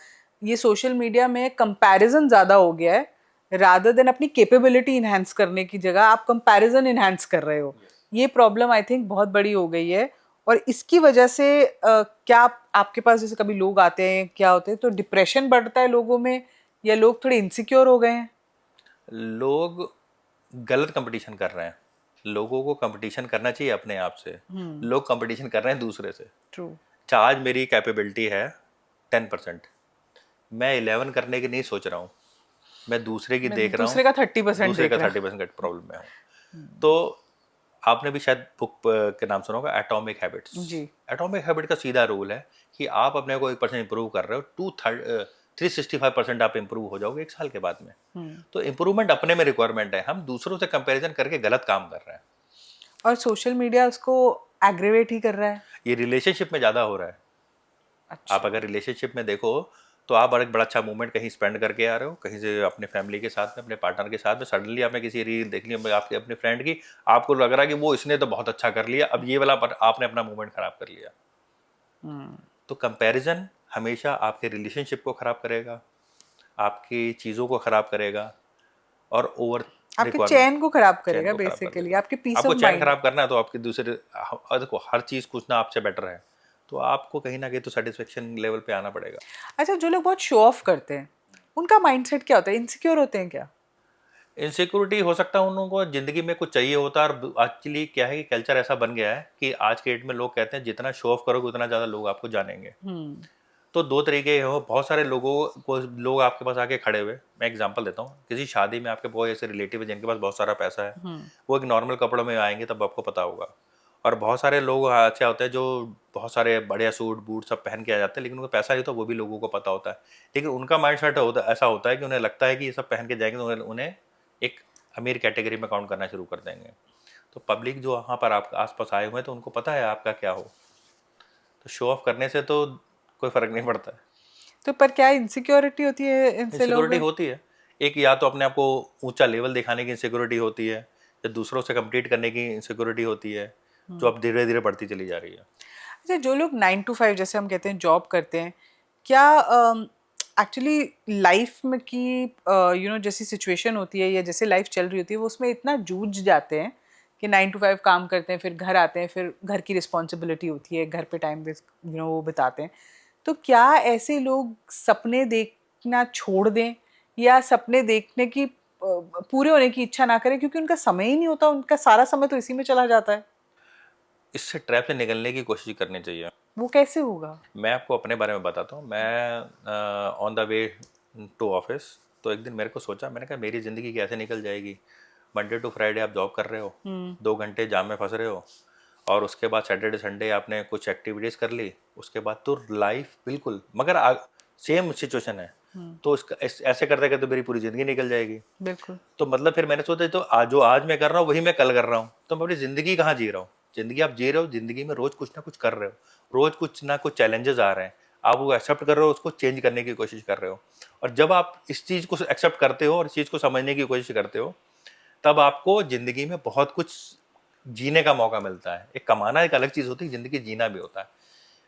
ये सोशल मीडिया में कंपैरिजन ज़्यादा हो गया है, रादर देन अपनी कैपेबिलिटी इन्हांस करने की जगह आप कंपैरिजन इन्हांस कर रहे हो। ये प्रॉब्लम आई थिंक बहुत बड़ी हो गई है, और इसकी वजह से क्या आपके पास जैसे कभी लोग आते हैं, क्या होते हैं, तो डिप्रेशन बढ़ता है लोगों में, या लोग थोड़े इनसिक्योर हो गए हैं? लोग गलत कंपटीशन कर रहे हैं। लोगों को कंपटीशन करना चाहिए अपने आप से। लोग कंपटीशन कर रहे हैं दूसरे से। ट्रू। आज मेरी कैपेबिलिटी है 10%, मैं 11 करने की नहीं सोच रहा हूँ, मैं दूसरे की देख रहा हूँ, दूसरे का 30% दूसरे देख का रहा 30% का प्रॉब्लम में हूँ। तो आपने भी शायद बुक के नाम सुना होगा, एटॉमिक हैबिट्स। जी। एटॉमिक हैबिट का सीधा रूल है कि आप अपने को 1% इंप्रूव कर रहे हो, 365% आप इंप्रूव हो जाओगे 1 साल के बाद में। तो इंप्रूवमेंट अपने में रिक्वायरमेंट है, हम दूसरों से कंपैरिजन करके गलत काम कर रहे हैं। और सोशल मीडिया उसको एग्रीवेट ही कर रहा है। ये रिलेशनशिप में ज़्यादा हो रहा है। अच्छा। आप अगर रिलेशनशिप में देखो तो आप एक बड़ा अच्छा मूवमेंट कहीं स्पेंड करके आ रहे हो, कहीं से अपने फैमिली के साथ में, अपने पार्टनर के साथ में, सडनली आपने किसी रील देख ली आपके अपने फ्रेंड की, आपको लग रहा है कि वो इसने तो बहुत अच्छा कर लिया, अब ये वाला पर आपने अपना मूवमेंट खराब कर लिया। तो कंपैरिजन हमेशा आपके रिलेशनशिप को खराब करेगा, आपकी चीज़ों को खराब करेगा, और ओवर आपके चैन को खराब चैन करेगा को खराब कर बेसिकली, देगा। आपके पीस आपको ऑफ चैन माइंड। खराब करना है तो आपके दूसरे, देखो हर चीज़ कुछ ना आपसे बेटर है, तो आपको कहीं ना कहीं तो सेटिस्फेक्शन लेवल पे आना पड़ेगा। अच्छा, जो लोग बहुत शो ऑफ करते हैं उनका माइंडसेट क्या होता है? इनसिक्योर होते हैं क्या? इनसिक्योरिटी हो सकता है, उन लोगों को ज़िंदगी में कुछ चाहिए होता है। और एक्चुअली क्या है कि कल्चर ऐसा बन गया है कि आज के डेट में लोग कहते हैं जितना शो ऑफ करोगे उतना ज़्यादा लोग आपको जानेंगे। तो दो तरीके हो, बहुत सारे लोगों को, लोग आपके पास आके खड़े हुए, मैं एग्जांपल देता हूँ, किसी शादी में आपके बहुत ऐसे रिलेटिव है जिनके पास बहुत सारा पैसा है, वो एक नॉर्मल कपड़ों में आएंगे तब आपको पता होगा। और बहुत सारे लोग अच्छे होते हैं जो बहुत सारे बढ़िया सूट बूट सब पहन के आ जाते हैं, लेकिन उनका पैसा नहीं होता, वो भी लोगों को पता होता है। लेकिन उनका माइंड सेट ऐसा होता है कि उन्हें लगता है कि ये सब पहन के जाएंगे तो उन्हें एक अमीर कैटेगरी में काउंट करना शुरू कर देंगे। तो पब्लिक जो वहाँ पर आप आसपास आए हुए हैं, तो उनको पता है आपका क्या हो, तो शो ऑफ करने से तो कोई फर्क नहीं पड़ता है। तो पर क्या इनसिक्योरिटी होती है इनसे लोग? इनसिक्योरिटी होती है, एक या तो अपने आप को ऊंचा लेवल दिखाने की इनसिक्योरिटी होती है, या दूसरों से कम्पीट करने की इनसिक्योरिटी होती है, जो अब धीरे धीरे बढ़ती चली जा रही है। अच्छा, जो लोग 9 to 5 जैसे हम कहते हैं जॉब करते हैं, क्या एक्चुअली लाइफ में की जैसी सिचुएशन होती है या जैसे लाइफ चल रही होती है वो उसमें इतना जूझ जाते हैं कि 9 to 5 काम करते हैं, फिर घर आते हैं, फिर घर की रिस्पॉन्सिबिलिटी होती है, घर पे टाइम वो बिताते हैं, तो क्या ऐसे लोग सपने देखना छोड़ दें या सपने देखने की पूरे होने की इच्छा ना करें क्योंकि उनका समय ही नहीं होता, उनका सारा समय तो इसी में चला जाता है? इससे ट्रैप से निकलने की कोशिश करनी चाहिए। वो कैसे होगा? मैं आपको अपने बारे में बताता हूँ। मैं on the way to office, तो एक दिन मेरे को सोचा, मैंने कहा मेरी ज़िंदगी कैसे निकल जाएगी। मंडे टू फ्राइडे आप जॉब कर रहे हो, 2 घंटे जाम में फंस रहे हो, और उसके बाद सैटरडे संडे आपने कुछ एक्टिविटीज़ कर ली, उसके बाद तो लाइफ बिल्कुल, मगर सेम सिचुएशन है। तो इसका ऐसे करते करते मेरी पूरी ज़िंदगी निकल जाएगी। बिल्कुल। तो मतलब फिर मैंने सोचा तो जो आज मैं कर रहा हूँ वही मैं कल कर रहा हूँ, तो मैं अपनी ज़िंदगी कहाँ जी रहा हूँ। ज़िंदगी आप जी रहे हो, ज़िंदगी में रोज़ कुछ ना कुछ कर रहे हो, रोज़ कुछ ना कुछ चैलेंजेस आ रहे हैं, आप वो एक्सेप्ट कर रहे हो, उसको चेंज करने की कोशिश कर रहे हो। और जब आप इस चीज़ को एक्सेप्ट करते हो और इस चीज़ को समझने की कोशिश करते हो, तब आपको ज़िंदगी में बहुत कुछ जीने का मौका मिलता है। एक कमाना एक अलग चीज़ होती है, ज़िंदगी जीना भी होता है।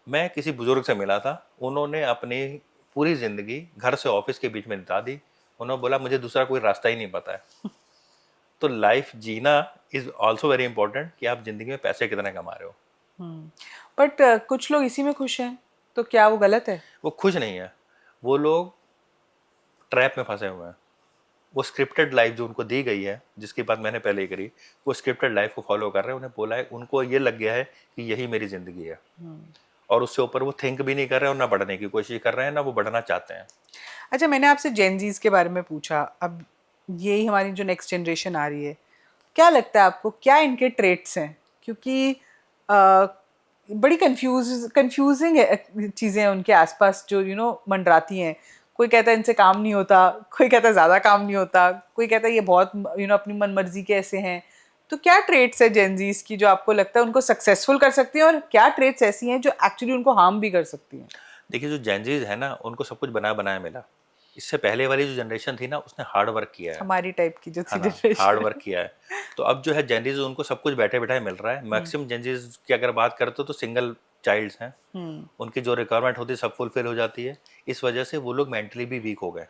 मैं किसी बुजुर्ग से मिला था, उन्होंने अपनी पूरी ज़िंदगी घर से ऑफिस के बीच में बिता दी। उन्होंने बोला मुझे दूसरा कोई रास्ता ही नहीं पता है। तो लाइफ जीना इज ऑल्सो वेरी इंपॉर्टेंट, कि आप जिंदगी में पैसे कितने कमा रहे हो। बट कुछ लोग इसी में खुश हैं, तो क्या वो गलत है? वो खुश नहीं है, वो लोग ट्रैप में फंसे हुए हैं। वो स्क्रिप्टेड लाइफ जो उनको दी गई है, जिसकी बात मैंने पहले ही करी, वो स्क्रिप्टेड लाइफ को फॉलो कर रहे हैं। उन्हें बोला है, उनको ये लग गया है कि यही मेरी ज़िंदगी है, और उससे ऊपर वो थिंक भी नहीं कर रहे हैं और ना बढ़ने की कोशिश कर रहे हैं, ना वो बढ़ना चाहते हैं। अच्छा, मैंने आपसे जेनजीज के बारे में पूछा, अब यही हमारी जो नेक्स्ट जनरेशन आ रही है, क्या लगता है आपको क्या इनके ट्रेट्स हैं? क्योंकि बड़ी कंफ्यूजिंग है चीज़ें उनके आसपास जो मंडराती हैं। कोई कहता है इनसे काम नहीं होता, कोई कहता है ज़्यादा काम नहीं होता, कोई कहता है ये बहुत अपनी मन मर्जी के ऐसे हैं। तो क्या ट्रेट्स है जेनजीज की जो आपको लगता है उनको सक्सेसफुल कर सकती हैं, और क्या ट्रेट्स ऐसी हैं जो एक्चुअली उनको हार्म भी कर सकती हैं? देखिए, जो जेनजीज है ना, उनको सब कुछ बनाया बनाया मिला। इससे पहले वाली जो जनरेशन थी ना, उसने हार्ड वर्क किया हमारी टाइप की जो है थी ना, हार्ड जनरेशन। वर्क किया है। तो अब जो है जेनजीज, उनको सब कुछ बैठे बैठाए मिल रहा है। मैक्सिमम जेनजीज की अगर बात करते हो तो सिंगल चाइल्ड्स हैं, उनकी जो रिक्वायरमेंट होती है सब फुलफिल हो जाती है। इस वजह से वो लोग मेंटली भी वीक हो गए,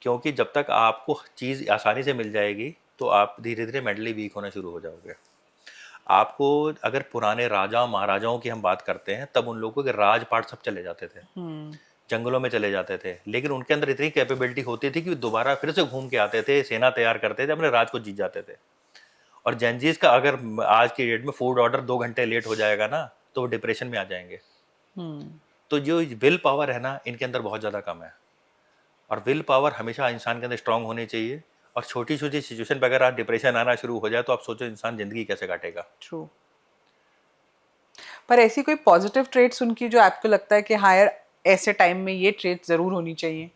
क्योंकि जब तक आपको चीज़ आसानी से मिल जाएगी तो आप धीरे धीरे मेंटली वीक होना शुरू हो जाओगे। आपको, अगर पुराने राजा महाराजाओं की हम बात करते हैं, तब उन लोगों के राजपाट सब चले जाते थे, जंगलों में चले जाते थे, लेकिन उनके अंदर इतनी कैपेबिलिटी होती थी कि दोबारा फिर से घूम के आते थे, सेना तैयार करते थे, अपने राज को जीत जाते थे। और जेनजीज का अगर आज की डेट में फूड ऑर्डर 2 घंटे लेट हो जाएगा ना, तो वो डिप्रेशन में आ जाएंगे। तो जो विल पावर है ना, इनके अंदर बहुत ज़्यादा कम है। और विल पावर हमेशा इंसान के अंदर स्ट्रांग होनी चाहिए। और छोटी छोटी सिचुएशन पर अगर आप डिप्रेशन आना शुरू हो जाए, तो आप सोचो इंसान ज़िंदगी कैसे काटेगा। ट्रू। पर ऐसी कोई पॉजिटिव ट्रेट्स उनकी जो आपको लगता है कि हाँ यार, ऐसे टाइम में ये ट्रेट्स जरूर होनी चाहिए,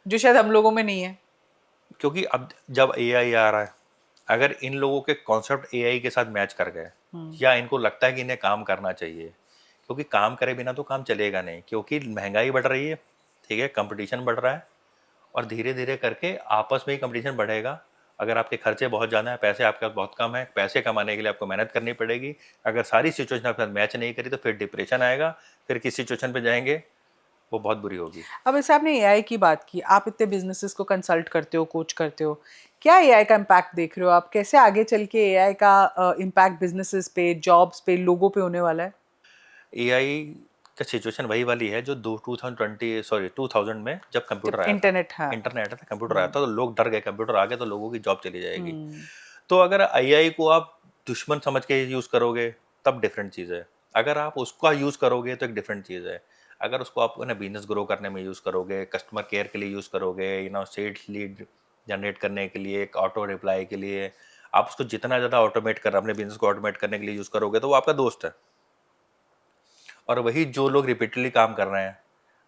जो शायद हम लोगों में नहीं है? क्योंकि अब जब एआई आ रहा है, अगर इन लोगों के कॉन्सेप्ट एआई के साथ मैच कर गए, या इनको लगता है कि इन्हें काम करना चाहिए, क्योंकि काम करे बिना तो काम चलेगा नहीं, क्योंकि महंगाई बढ़ रही है, ठीक है, कंपटीशन बढ़ रहा है, और धीरे धीरे करके आपस में ही कंपटीशन बढ़ेगा। अगर आपके खर्चे बहुत ज़्यादा हैं, पैसे आपके पास बहुत कम है, पैसे कमाने के लिए आपको मेहनत करनी पड़ेगी। अगर सारी सिचुएशन आपके साथ मैच नहीं करी, तो फिर डिप्रेशन आएगा, फिर किस सिचुएशन पे जाएंगे, वो बहुत बुरी होगी। अब जैसे आपने एआई की बात की, आप इतने बिजनेसेस को कंसल्ट करते हो, कोच करते हो, क्या एआई का इम्पैक्ट देख रहे हो आप? कैसे आगे चल के एआई का इम्पैक्ट बिजनेसेस पे, जॉब्स पे, लोगों पे होने वाला है? एआई का सिचुएशन वही वाली है जो 2000 में जब कंप्यूटर जब आया था। इंटरनेट, हाँ। इंटरनेट आया था, कंप्यूटर आया था, तो लोग डर गए, कंप्यूटर आ गया तो लोगों की जॉब चली जाएगी। तो अगर एआई को आप दुश्मन समझ के यूज़ करोगे, तब डिफरेंट चीज़ है। अगर आप उसका यूज़ करोगे तो एक डिफरेंट चीज़ है। अगर उसको आप ना बिजनेस ग्रो करने में यूज़ करोगे, कस्टमर केयर के लिए यूज़ करोगे, सेल्स लीड जनरेट करने के लिए, एक ऑटो रिप्लाई के लिए, आप उसको जितना ज़्यादा ऑटोमेट कर, अपने बिजनेस को ऑटोमेट करने के लिए यूज़ करोगे, तो वो आपका दोस्त है। और वही जो लोग रिपीटली काम कर रहे हैं,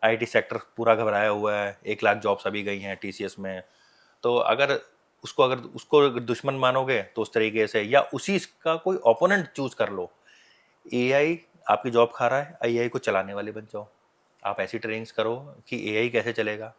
आईटी सेक्टर पूरा घबराया हुआ है, 1 लाख जॉब्स अभी गई हैं टीसीएस में। तो अगर उसको दुश्मन मानोगे तो उस तरीके से, या उसी का कोई ओपोनेंट चूज कर लो। एआई आपकी जॉब खा रहा है, एआई को चलाने वाले बन जाओ। आप ऐसी ट्रेनिंग्स करो कि एआई कैसे चलेगा।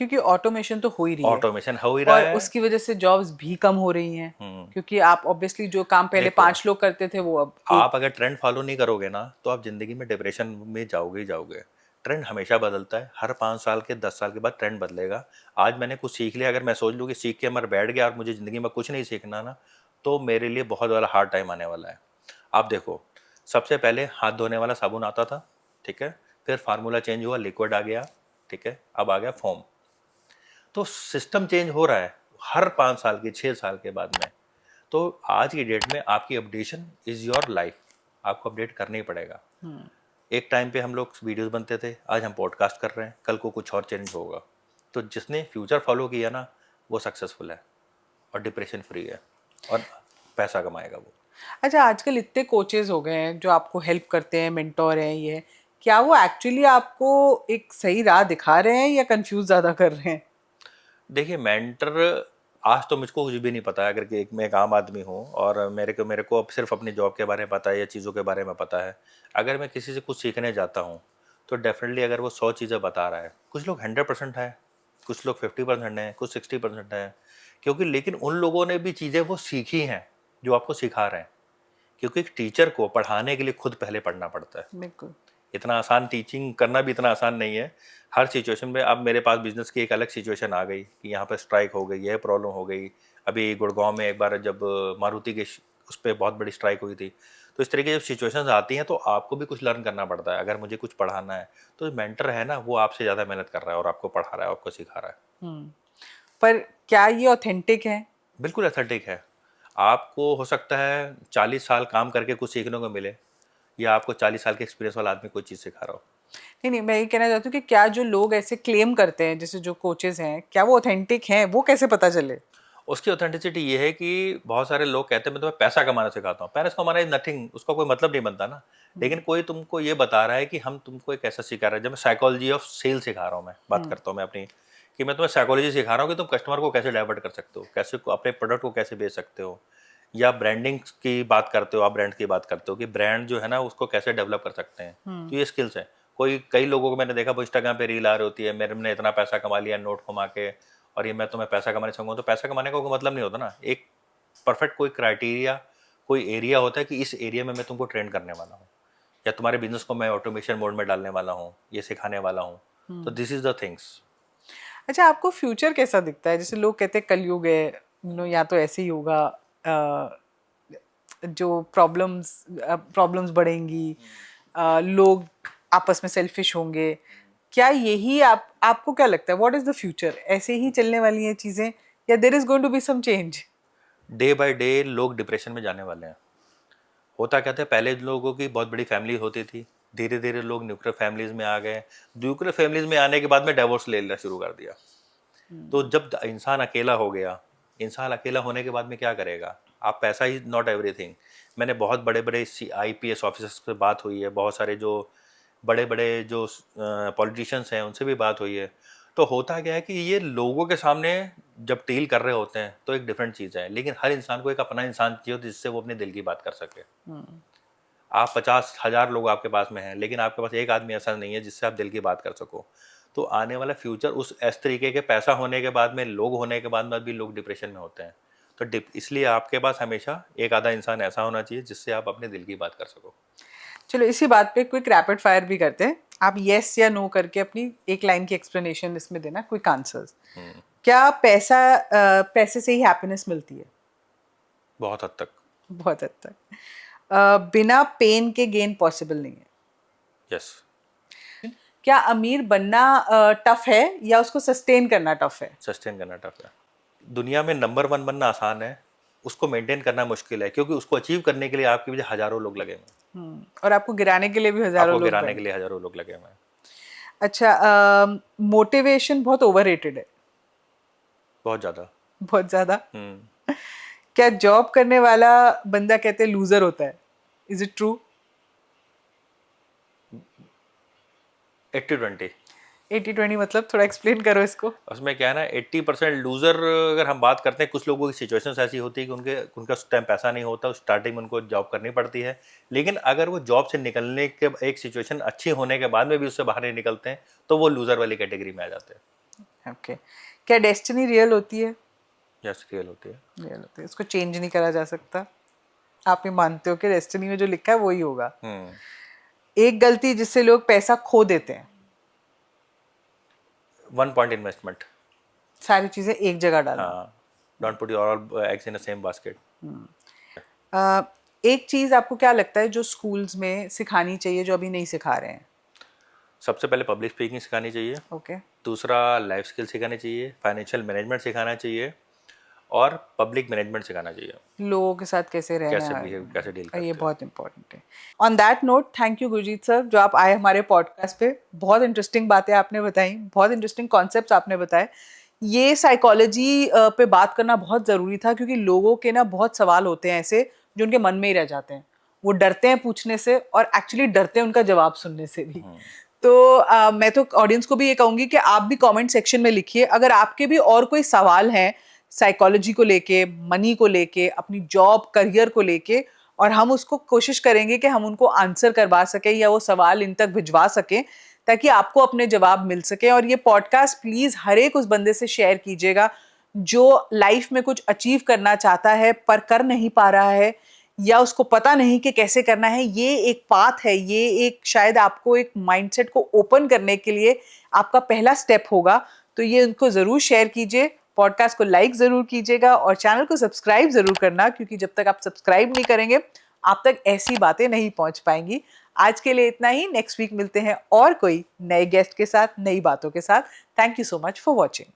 क्योंकि ऑटोमेशन तो हो ही रही है ऑटोमेशन हो ही रहा और है। उसकी वजह से जॉब्स भी कम हो रही हैं, क्योंकि आप ऑब्वियसली जो काम पहले देखो, 5 लोग करते थे वो अब आप एक। अगर ट्रेंड फॉलो नहीं करोगे ना तो आप ज़िंदगी में डिप्रेशन में जाओगे ही जाओगे। ट्रेंड हमेशा बदलता है, हर 5 साल के 10 साल के बाद ट्रेंड बदलेगा। आज मैंने कुछ सीख लिया, अगर मैं सोच लूँ कि सीख के मैं बैठ गया और मुझे ज़िंदगी में कुछ नहीं सीखना ना, तो मेरे लिए बहुत ज़्यादा हार्ड टाइम आने वाला है। आप देखो, सबसे पहले हाथ धोने वाला साबुन आता था, ठीक है? फिर फार्मूला चेंज हुआ, लिक्विड आ गया, ठीक है? अब आ गया फोम। तो सिस्टम चेंज हो रहा है हर 5 साल के, 6 साल के बाद में। तो आज की डेट में आपकी अपडेशन इज़ योर लाइफ, आपको अपडेट करना ही पड़ेगा। एक टाइम पे हम लोग वीडियोस बनते थे, आज हम पॉडकास्ट कर रहे हैं, कल को कुछ और चेंज होगा। तो जिसने फ्यूचर फॉलो किया ना, वो सक्सेसफुल है और डिप्रेशन फ्री है और पैसा कमाएगा वो। अच्छा, आजकल इतने कोचेस हो गए हैं जो आपको हेल्प करते हैं, मेंटोर हैं, ये क्या वो एक्चुअली आपको एक सही राह दिखा रहे हैं या कंफ्यूज ज्यादा कर रहे हैं? देखिए, मेंटर आज तो मुझको कुछ भी नहीं पता है, अगर कि मैं एक आम आदमी हूँ और मेरे को अब सिर्फ अपनी जॉब के बारे में पता है या चीज़ों के बारे में पता है। अगर मैं किसी से कुछ सीखने जाता हूँ तो डेफिनेटली अगर वो 100 चीज़ें बता रहा है, कुछ लोग 100% है, कुछ लोग 50% हैं, कुछ 60% है, क्योंकि लेकिन उन लोगों ने भी चीज़ें वो सीखी हैं जो आपको सिखा रहे हैं। क्योंकि एक टीचर को पढ़ाने के लिए खुद पहले पढ़ना पड़ता है। बिल्कुल। इतना आसान टीचिंग करना भी इतना आसान नहीं है। हर सिचुएशन में, अब मेरे पास बिजनेस की एक अलग सिचुएशन आ गई कि यहाँ पर स्ट्राइक हो गई, यह प्रॉब्लम हो गई। अभी गुड़गांव में एक बार जब मारुति के उस पर बहुत बड़ी स्ट्राइक हुई थी। तो इस तरीके की जब सिचुएशंस आती हैं तो आपको भी कुछ लर्न करना पड़ता है। अगर मुझे कुछ पढ़ाना है तो मेंटर है ना, वो आपसे ज़्यादा मेहनत कर रहा है और आपको पढ़ा रहा है, आपको सिखा रहा है। पर क्या ये ऑथेंटिक है? बिल्कुल एथेटिक है। आपको हो सकता है 40 साल काम करके कुछ सीखने को मिले, या आपको 40 साल के एक्सपीरियंस वाला आदमी कोई चीज़ सिखा रहा हो। नहीं नहीं, मैं ये कहना चाहती हूँ कि क्या जो लोग ऐसे क्लेम करते हैं जैसे जो कोचेस हैं, क्या वो ऑथेंटिक हैं? वो कैसे पता चले? उसकी ऑथेंटिसिटी ये है कि बहुत सारे लोग कहते हैं मैं तुम्हें पैसा कमाना सिखाता हूँ। पैसा कमाना इज नथिंग, उसका कोई मतलब नहीं बनता ना। लेकिन कोई तुमको ये बता रहा है कि हम तुमको एक ऐसा सिखा रहे हैं, जब मैं साइकोलॉजी ऑफ सेल सिखा रहा हूँ, मैं बात करता हूँ मैं अपनी, कि मैं तुम्हें साइकोलॉजी सिखा रहा हूँ कि तुम कस्टमर को कैसे डाइवर्ट कर सकते हो, कैसे अपने प्रोडक्ट को कैसे बेच सकते हो, या ब्रांडिंग की बात करते हो, आप ब्रांड की बात करते हो कि ब्रांड जो है ना उसको कैसे डेवलप कर सकते हैं। तो ये स्किल्स हैं। कई लोगों को मैंने देखा, वो इंस्टाग्राम पे रील आ रही होती है, मेरे ने इतना पैसा कमा लिया नोट घुमा के, और ये मैं तुम्हें पैसा कमाने चाहूँगा। तो पैसा कमाने का कोई मतलब नहीं होता ना। एक परफेक्ट कोई क्राइटेरिया, कोई एरिया होता है कि इस एरिया में मैं तुमको ट्रेन करने वाला हूँ, या तुम्हारे बिजनेस को मैं ऑटोमेशन मोड में डालने वाला हूँ, ये सिखाने वाला हूँ। तो दिस इज द थिंग्स। अच्छा, आपको फ्यूचर कैसा दिखता है? जैसे लोग कहते हैं कलयुग है, या तो ऐसे ही होगा, जो प्रॉब्लम्स बढ़ेंगी, लोग आपस में सेल्फिश होंगे। क्या यही आपको क्या लगता है, व्हाट इज द फ्यूचर? ऐसे ही चलने वाली हैं चीजें या there is going to be some change? Day by day लोग डिप्रेशन में जाने वाले हैं। होता क्या था, पहले लोगों की बहुत बड़ी फैमिली होती थी, धीरे धीरे लोग न्यूक्लियर फैमिलीज में आ गए। न्यूक्लियर फैमिलीज में आने के बाद में डाइवोर्स ले लेना शुरू कर दिया। तो जब इंसान अकेला हो गया, इंसान अकेला होने के बाद में क्या करेगा? आप, पैसा ही नॉट एवरीथिंग। मैंने बहुत बड़े बड़े IPS ऑफिसर्स से बात हुई है, बहुत सारे जो बड़े बड़े जो पॉलिटिशियंस हैं उनसे भी बात हुई है। तो होता क्या है कि ये लोगों के सामने जब डील कर रहे होते हैं तो एक डिफरेंट चीज़ है, लेकिन हर इंसान को एक अपना इंसान चाहिए जिससे वो अपने दिल की बात कर सके। आप 50,000 लोग आपके पास में हैं, लेकिन आपके पास एक आदमी ऐसा नहीं है जिससे आप दिल की बात कर सको। तो आने वाला फ्यूचर उस इस तरीके के, पैसा होने के बाद में, लोग होने के बाद में भी लोग डिप्रेशन में होते हैं। तो इसलिए आपके पास हमेशा एक आधा इंसान ऐसा होना चाहिए जिससे आप अपने दिल की बात कर सको। चलो, इसी बात पे क्विक रैपिड फायर भी करते हैं। आप यस या नो करके अपनी एक लाइन की एक्सप्लेनेशन इसमें देना, क्विक आंसर्स। क्या पैसे से ही हैप्पीनेस मिलती है? बहुत हद तक। बहुत हद तक। बिना पेन के गेन पॉसिबल नहीं है। यस। क्या अमीर बनना टफ है या उसको सस्टेन करना टफ है? सस्टेन करना टफ है। दुनिया में नंबर 1 बनना आसान है, उसको मेंटेन करना मुश्किल है, क्योंकि उसको अचीव करने के लिए आपकी वजह हजारों लोग लगे हुए हैं। और आपको गिराने के लिए भी हजारों आपको लोग गिराने बने। के लिए हजारों लोग लगे हुए हैं। अच्छा, मोटिवेशन बहुत ओवररेटेड है? बहुत ज़्यादा। बहुत ज्यादा। हम्म। क्या जॉब करने वाला बंदा कहते हैं लूजर होता है? Is it true? 80-20। 80-20 मतलब थोड़ा एक्सप्लेन करो इसको। उसमें क्या है ना, 80% लूजर अगर हम बात करते हैं, कुछ लोगों की सिचुएशंस ऐसी होती है कि उनका उस टाइम पैसा नहीं होता, उस स्टार्टिंग में उनको जॉब करनी पड़ती है। लेकिन अगर वो जॉब से निकलने के, एक सिचुएशन अच्छी होने के बाद में भी उससे बाहर नहीं निकलते हैं, तो वो लूजर वाली कैटेगरी में आ जाते हैं। ओके, क्या डेस्टिनी रियल होती है? यस, रियल होती है। रियल होती है, उसको चेंज नहीं करा जा सकता। आप ये मानते हो कि डेस्टिनी में जो लिखा है वही होगा? एक गलती जिससे लोग पैसा खो देते हैं। 1 पॉइंट इन्वेस्टमेंट। सारी चीजें एक जगह डालना। हाँ, don't put your all eggs in the same basket. एक चीज आपको क्या लगता है जो स्कूल्स में सिखानी चाहिए जो अभी नहीं सिखा रहे हैं? सबसे पहले पब्लिक स्पीकिंग सिखानी चाहिए। ओके। दूसरा लाइफ स्किल सिखानी चाहिए, फाइनेंशियल मैनेजमेंट सिखाना चाहिए और पब्लिक मैनेजमेंट सिखाना चाहिए, लोगों के साथ कैसे रहना कैसे है, बिहेव, कैसे डील करते ये हैं। बहुत इंपॉर्टेंट है। On that note, thank you Gurjeet sir जो आप आए हमारे पॉडकास्ट पे। बहुत इंटरेस्टिंग बातें आपने बताई, बहुत इंटरेस्टिंग कॉन्सेप्ट्स आपने बताए। ये साइकोलॉजी पे बात करना बहुत ज़रूरी था क्योंकि लोगों के ना बहुत सवाल होते हैं ऐसे जो उनके मन में ही रह जाते हैं। वो डरते हैं पूछने से और एक्चुअली डरते हैं उनका जवाब सुनने से भी। तो मैं तो ऑडियंस को भी ये कहूँगी कि आप भी कमेंट सेक्शन में लिखिए अगर आपके भी और कोई सवाल हैं साइकोलॉजी को लेके, मनी को लेके, अपनी जॉब करियर को लेके, और हम उसको कोशिश करेंगे कि हम उनको आंसर करवा सकें या वो सवाल इन तक भिजवा सकें ताकि आपको अपने जवाब मिल सके। और ये पॉडकास्ट प्लीज हर एक उस बंदे से शेयर कीजिएगा जो लाइफ में कुछ अचीव करना चाहता है पर कर नहीं पा रहा है या उसको पता नहीं कि कैसे करना है। ये एक पाथ है, ये एक शायद आपको एक माइंडसेट को ओपन करने के लिए आपका पहला स्टेप होगा। तो ये उनको जरूर शेयर कीजिए, पॉडकास्ट को लाइक जरूर कीजिएगा और चैनल को सब्सक्राइब जरूर करना क्योंकि जब तक आप सब्सक्राइब नहीं करेंगे आप तक ऐसी बातें नहीं पहुंच पाएंगी। आज के लिए इतना ही, नेक्स्ट वीक मिलते हैं और कोई नए गेस्ट के साथ, नई बातों के साथ। Thank you so much for watching.